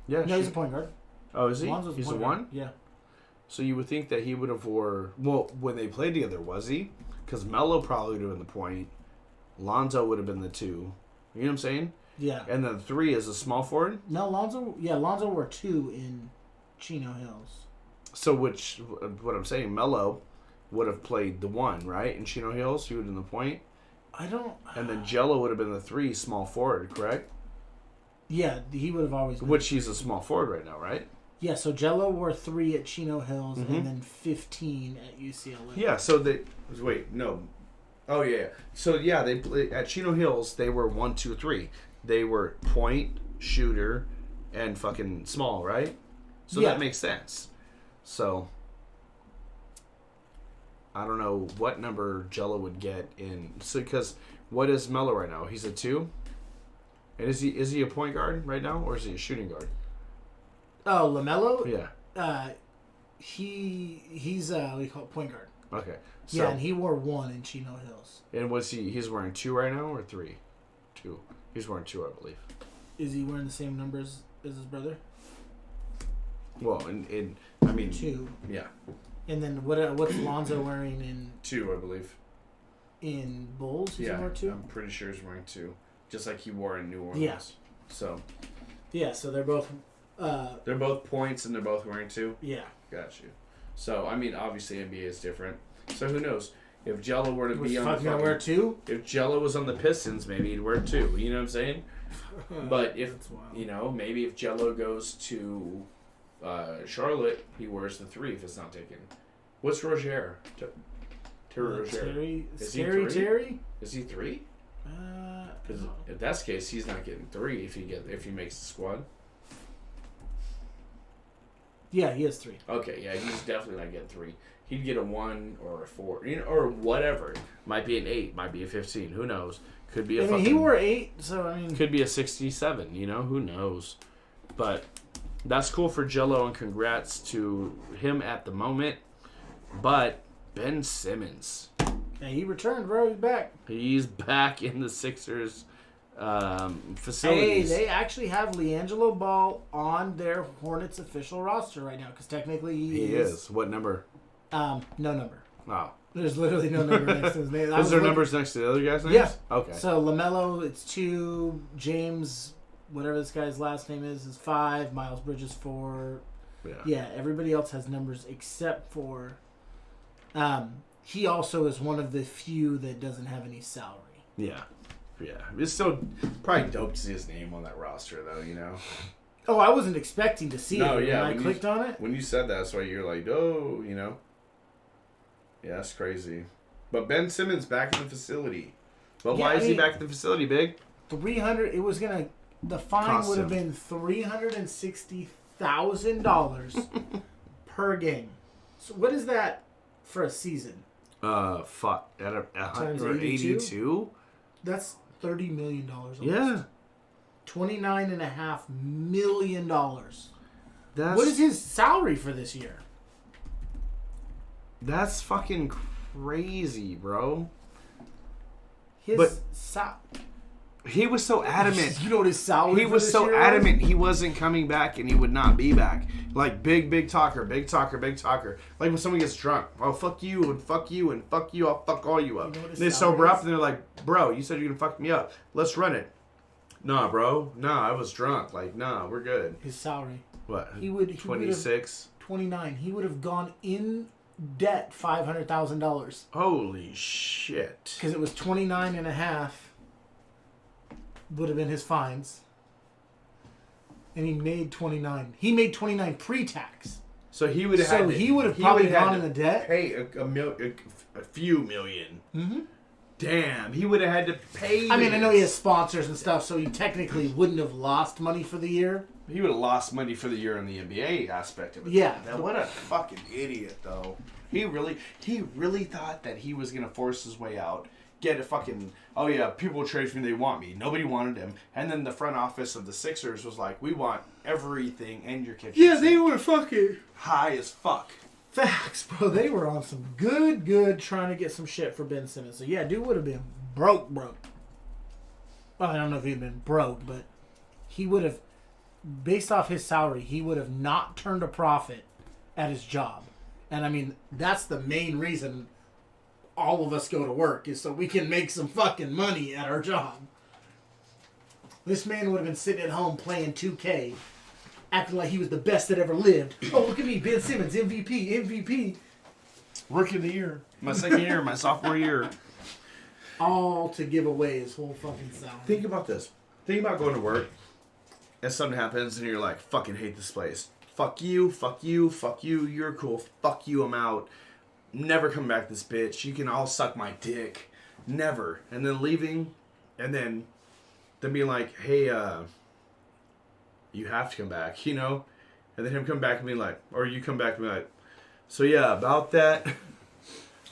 Speaker 1: Yeah.
Speaker 2: No, he's a point guard.
Speaker 1: Oh, is he?
Speaker 2: Lonzo's
Speaker 1: He's a 1?
Speaker 2: Yeah.
Speaker 1: So you would think that he would have when they played together, was he? Because Melo probably would have been the point. Lonzo would have been the 2. You know what I'm saying?
Speaker 2: Yeah.
Speaker 1: And then 3 is a small forward?
Speaker 2: No, Lonzo wore 2 in Chino Hills.
Speaker 1: So what I'm saying, Melo would have played the 1, right? In Chino Hills, he would have been the point. And then Jello would have been the 3 small forward, correct?
Speaker 2: Yeah, he would have always been.
Speaker 1: Which he's a small forward right now, right?
Speaker 2: Yeah, so Jello wore 3 at Chino Hills and then 15 at UCLA.
Speaker 1: Yeah, so Oh, yeah. So, yeah, they at Chino Hills, they were 1, 2, 3. They were point, shooter, and fucking small, right? So that makes sense. So, I don't know what number Jello would get in. So, because what is Melo right now? He's a 2? And is he a point guard right now, or is he a shooting guard?
Speaker 2: Oh, LaMelo?
Speaker 1: Yeah.
Speaker 2: He's what do you call it, point guard.
Speaker 1: Okay.
Speaker 2: So, yeah, and he wore 1 in Chino Hills.
Speaker 1: And he's wearing 2 right now, or 3? 2. He's wearing 2, I believe.
Speaker 2: Is he wearing the same numbers as his brother?
Speaker 1: Well, I mean
Speaker 2: 2.
Speaker 1: Yeah.
Speaker 2: And then what's Lonzo wearing in
Speaker 1: 2, I believe.
Speaker 2: In Bulls?
Speaker 1: Yeah,
Speaker 2: he wear 2?
Speaker 1: I'm pretty sure he's wearing 2, just like he wore in New Orleans.
Speaker 2: Yeah.
Speaker 1: So.
Speaker 2: Yeah, so they're both.
Speaker 1: They're both points, and they're both wearing 2.
Speaker 2: Yeah.
Speaker 1: Got you. So I mean, obviously NBA is different. So who knows? If Jello were to
Speaker 2: was
Speaker 1: be on
Speaker 2: the fucking wear 2?
Speaker 1: If Jello was on the Pistons, maybe he'd wear 2. You know what I'm saying? But if maybe if Jello goes to Charlotte, he wears the 3 if it's not taken. What's Rozier? Terry Rozier.
Speaker 2: Terry.
Speaker 1: Is
Speaker 2: Terry?
Speaker 1: he 3?
Speaker 2: Terry?
Speaker 1: Is he 3? Because if that's the case, he's not getting 3 if he makes the squad.
Speaker 2: Yeah, he has 3.
Speaker 1: Okay, yeah, he's definitely not getting 3. he'd get a 1 or a 4, or whatever. Might be an 8, might be a 15. Who knows? Could be a.
Speaker 2: He wore 8, so I mean.
Speaker 1: Could be a 67. Who knows? But that's cool for Jello, and congrats to him at the moment. But Ben Simmons.
Speaker 2: Yeah, he returned, bro. He's back.
Speaker 1: He's back in the Sixers facilities.
Speaker 2: Hey, they actually have LiAngelo Ball on their Hornets official roster right now because technically he is.
Speaker 1: What number?
Speaker 2: No number.
Speaker 1: Oh.
Speaker 2: There's literally no number next to his name.
Speaker 1: Is there numbers next to the other guy's names?
Speaker 2: Yeah.
Speaker 1: Okay.
Speaker 2: So LaMelo, it's 2. James, whatever this guy's last name is 5. Miles Bridges 4. Yeah. Everybody else has numbers except for. He also is one of the few that doesn't have any salary.
Speaker 1: Yeah. It's still probably dope to see his name on that roster, though.
Speaker 2: Oh, I wasn't expecting to see it when I clicked on it.
Speaker 1: When you said that, that's why you're like, oh, Yeah, that's crazy. But Ben Simmons back in the facility. But why is he back in the facility, Big?
Speaker 2: 300. It was gonna. The fine would have been $360,000 per game. So what is that for a season?
Speaker 1: Fuck. At 182?
Speaker 2: That's $30 million. Almost.
Speaker 1: Yeah.
Speaker 2: $29.5 million.
Speaker 1: What
Speaker 2: is his salary for this year?
Speaker 1: That's fucking crazy, bro. He was so adamant.
Speaker 2: You know what his salary?
Speaker 1: He was so adamant he wasn't coming back and he would not be back. Like big talker. Like when someone gets drunk, oh fuck you and fuck you and fuck you, I'll fuck all you up. They sober up and they're like, bro, you said you're gonna fuck me up. Let's run it. Nah, bro. Nah, I was drunk. Like, nah, we're good.
Speaker 2: His salary.
Speaker 1: What?
Speaker 2: He would
Speaker 1: 26.
Speaker 2: 29. He would have gone in debt $500,000.
Speaker 1: Holy shit.
Speaker 2: Because it was 29.5 would have been his fines. And he made 29. He made 29 pre-tax.
Speaker 1: So he would have
Speaker 2: he would have probably gone in the debt.
Speaker 1: Pay a few million.
Speaker 2: Mm-hmm.
Speaker 1: Damn, he would have had to pay.
Speaker 2: I mean, I know he has sponsors and stuff, so he technically wouldn't have lost money for the year.
Speaker 1: He would have lost money for the year in the NBA aspect of it.
Speaker 2: Yeah.
Speaker 1: Now, what a fucking idiot, though. He really thought that he was gonna force his way out. Get a fucking, oh yeah, people will trade for me, they want me. Nobody wanted him. And then the front office of the Sixers was like, we want everything and your kitchen.
Speaker 2: Yeah, they were fucking
Speaker 1: high as fuck.
Speaker 2: Facts, bro. They were on some good trying to get some shit for Ben Simmons. So yeah, dude would have been broke. Well, I don't know if he'd been broke, but he would have, based off his salary, he would have not turned a profit at his job. And I mean, that's the main reason all of us go to work, is so we can make some fucking money at our job. This man would have been sitting at home playing 2K, acting like he was the best that ever lived. Oh, look at me, Ben Simmons, MVP.
Speaker 1: Rookie of the year. My second year, my sophomore year.
Speaker 2: All to give away his whole fucking salary.
Speaker 1: Think about this. Think about going to work and something happens and you're like, fucking hate this place. Fuck you, you're cool. Fuck you, I'm out. Never come back this bitch. You can all suck my dick. Never. And then leaving and then being like, hey, you have to come back, And then him come back and be like, or you come back and be like, so yeah, about that.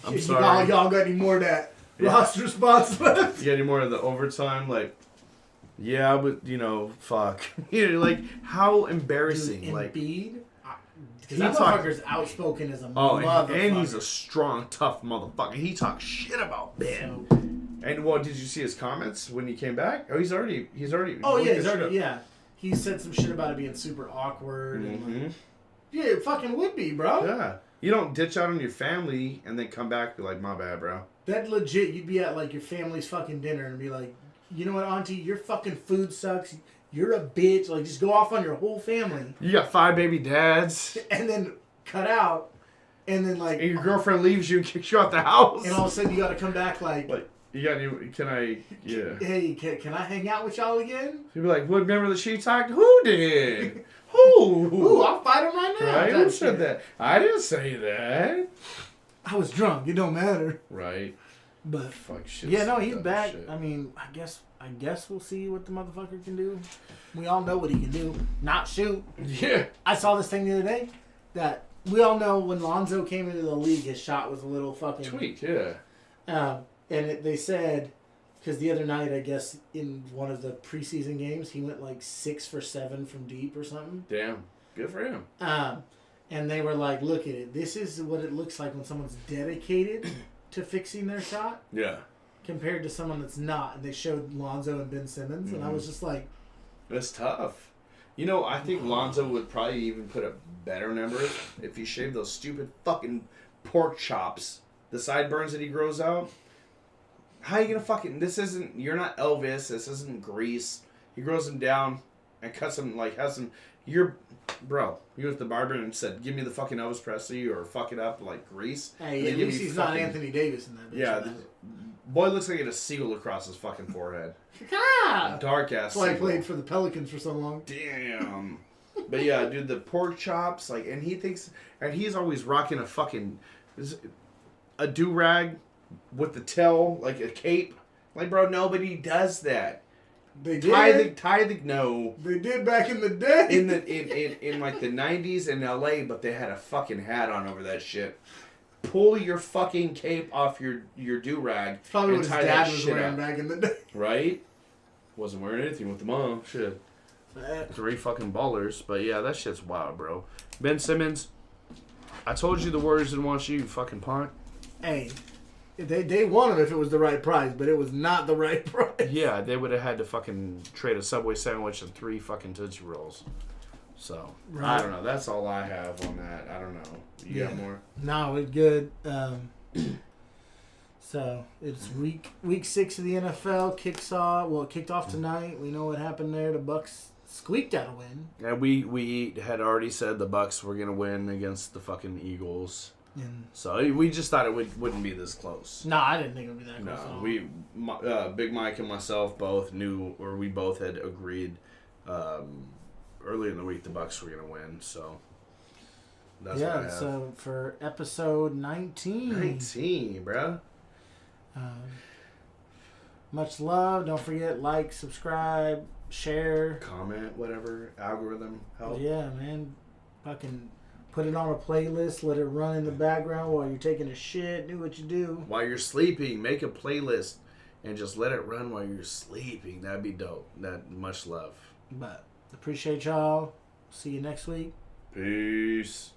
Speaker 1: I'm sorry.
Speaker 2: Y'all got any more of that roster spots left?
Speaker 1: You got any more of the overtime? Like, yeah, but, fuck. Like, how embarrassing.
Speaker 2: Dude,
Speaker 1: like,
Speaker 2: Embiid? Because that motherfucker's outspoken as a motherfucker.
Speaker 1: And he's a strong, tough motherfucker. He talks shit about Ben. And what, did you see his comments when he came back? Oh, he's already.
Speaker 2: Oh yeah, yeah. He said some shit about it being super awkward.
Speaker 1: Mm-hmm.
Speaker 2: And like, yeah, it fucking would be, bro.
Speaker 1: Yeah, you don't ditch out on your family and then come back and be like, my bad, bro.
Speaker 2: That legit, you'd be at like your family's fucking dinner and be like, you know what, auntie, your fucking food sucks. You're a bitch. Like, just go off on your whole family.
Speaker 1: You got 5 baby dads.
Speaker 2: And then cut out. And then, like...
Speaker 1: And your girlfriend leaves you and kicks you out the house.
Speaker 2: And all of a sudden, you got to come back, like...
Speaker 1: You got any... Can I... Yeah.
Speaker 2: Hey, can I hang out with y'all again?
Speaker 1: You'd be like, what, remember that she talked? Who did? Who?
Speaker 2: Ooh, I'll fight him right now.
Speaker 1: Right? Who said that? I didn't say that.
Speaker 2: I was drunk. It don't matter.
Speaker 1: Right.
Speaker 2: But...
Speaker 1: Fuck shit.
Speaker 2: Yeah, no, he's back. Shit. I mean, I guess we'll see what the motherfucker can do. We all know what he can do. Not shoot.
Speaker 1: Yeah.
Speaker 2: I saw this thing the other day that we all know when Lonzo came into the league, his shot was a little fucking
Speaker 1: tweaked. Yeah.
Speaker 2: They said, because the other night, I guess in one of the preseason games, he went like 6 for 7 from deep or something.
Speaker 1: Damn, good for him.
Speaker 2: And they were like, "Look at it. This is what it looks like when someone's dedicated to fixing their shot."
Speaker 1: Yeah.
Speaker 2: Compared to someone that's not. And they showed Lonzo and Ben Simmons, and I was just like...
Speaker 1: That's tough. You know, I think Lonzo would probably even put up better numbers if he shaved those stupid fucking pork chops. The sideburns that he grows out. How are you gonna fucking... This isn't... You're not Elvis. This isn't Grease. He grows them down and cuts them, like, has them... You're... Bro, he went to the barber and said, give me the fucking Elvis Presley or fuck it up like Grease.
Speaker 2: Hey, at least he's not Anthony Davis in that bitch.
Speaker 1: Yeah, boy looks like he had a seagull across his fucking forehead. Dark ass.
Speaker 2: That's why he played for the Pelicans for so long.
Speaker 1: Damn. But yeah, dude, the pork chops, like, and he thinks, and he's always rocking a fucking, a do-rag with the tail, like a cape. Like, bro, nobody does that.
Speaker 2: They did.
Speaker 1: No.
Speaker 2: They did back in the day.
Speaker 1: In like the 90s in LA, but they had a fucking hat on over that shit. Pull your fucking cape off your do-rag.
Speaker 2: Probably what his dad was wearing back in the day.
Speaker 1: Right? Wasn't wearing anything with the mom. Shit. 3 fucking ballers. But yeah, that shit's wild, bro. Ben Simmons, I told you the Warriors didn't want you fucking punk.
Speaker 2: Hey, they won him if it was the right price, but it was not the right price.
Speaker 1: Yeah, they would have had to fucking trade a Subway sandwich and 3 fucking Tootsie Rolls. So, right. I don't know. That's all I have on that. I don't know. You got more?
Speaker 2: No, it's good. So, it's week 6 of the NFL. It kicked off tonight. We know what happened there. The Bucks squeaked out a win.
Speaker 1: Yeah, we had already said the Bucks were going to win against the fucking Eagles. So we just thought it wouldn't be this close.
Speaker 2: No, I didn't think it would be that close.
Speaker 1: No, Big Mike and myself both knew, or we both had agreed early in the week the Bucks were going to win. So that's what I have.
Speaker 2: So for episode 19,
Speaker 1: bro.
Speaker 2: Much love. Don't forget, like, subscribe, share,
Speaker 1: comment, whatever algorithm help.
Speaker 2: Yeah, man. Fucking. Put it on a playlist, let it run in the background while you're taking a shit, do what you do.
Speaker 1: While you're sleeping, make a playlist and just let it run while you're sleeping. That'd be dope. Much love.
Speaker 2: But appreciate y'all. See you next week.
Speaker 1: Peace.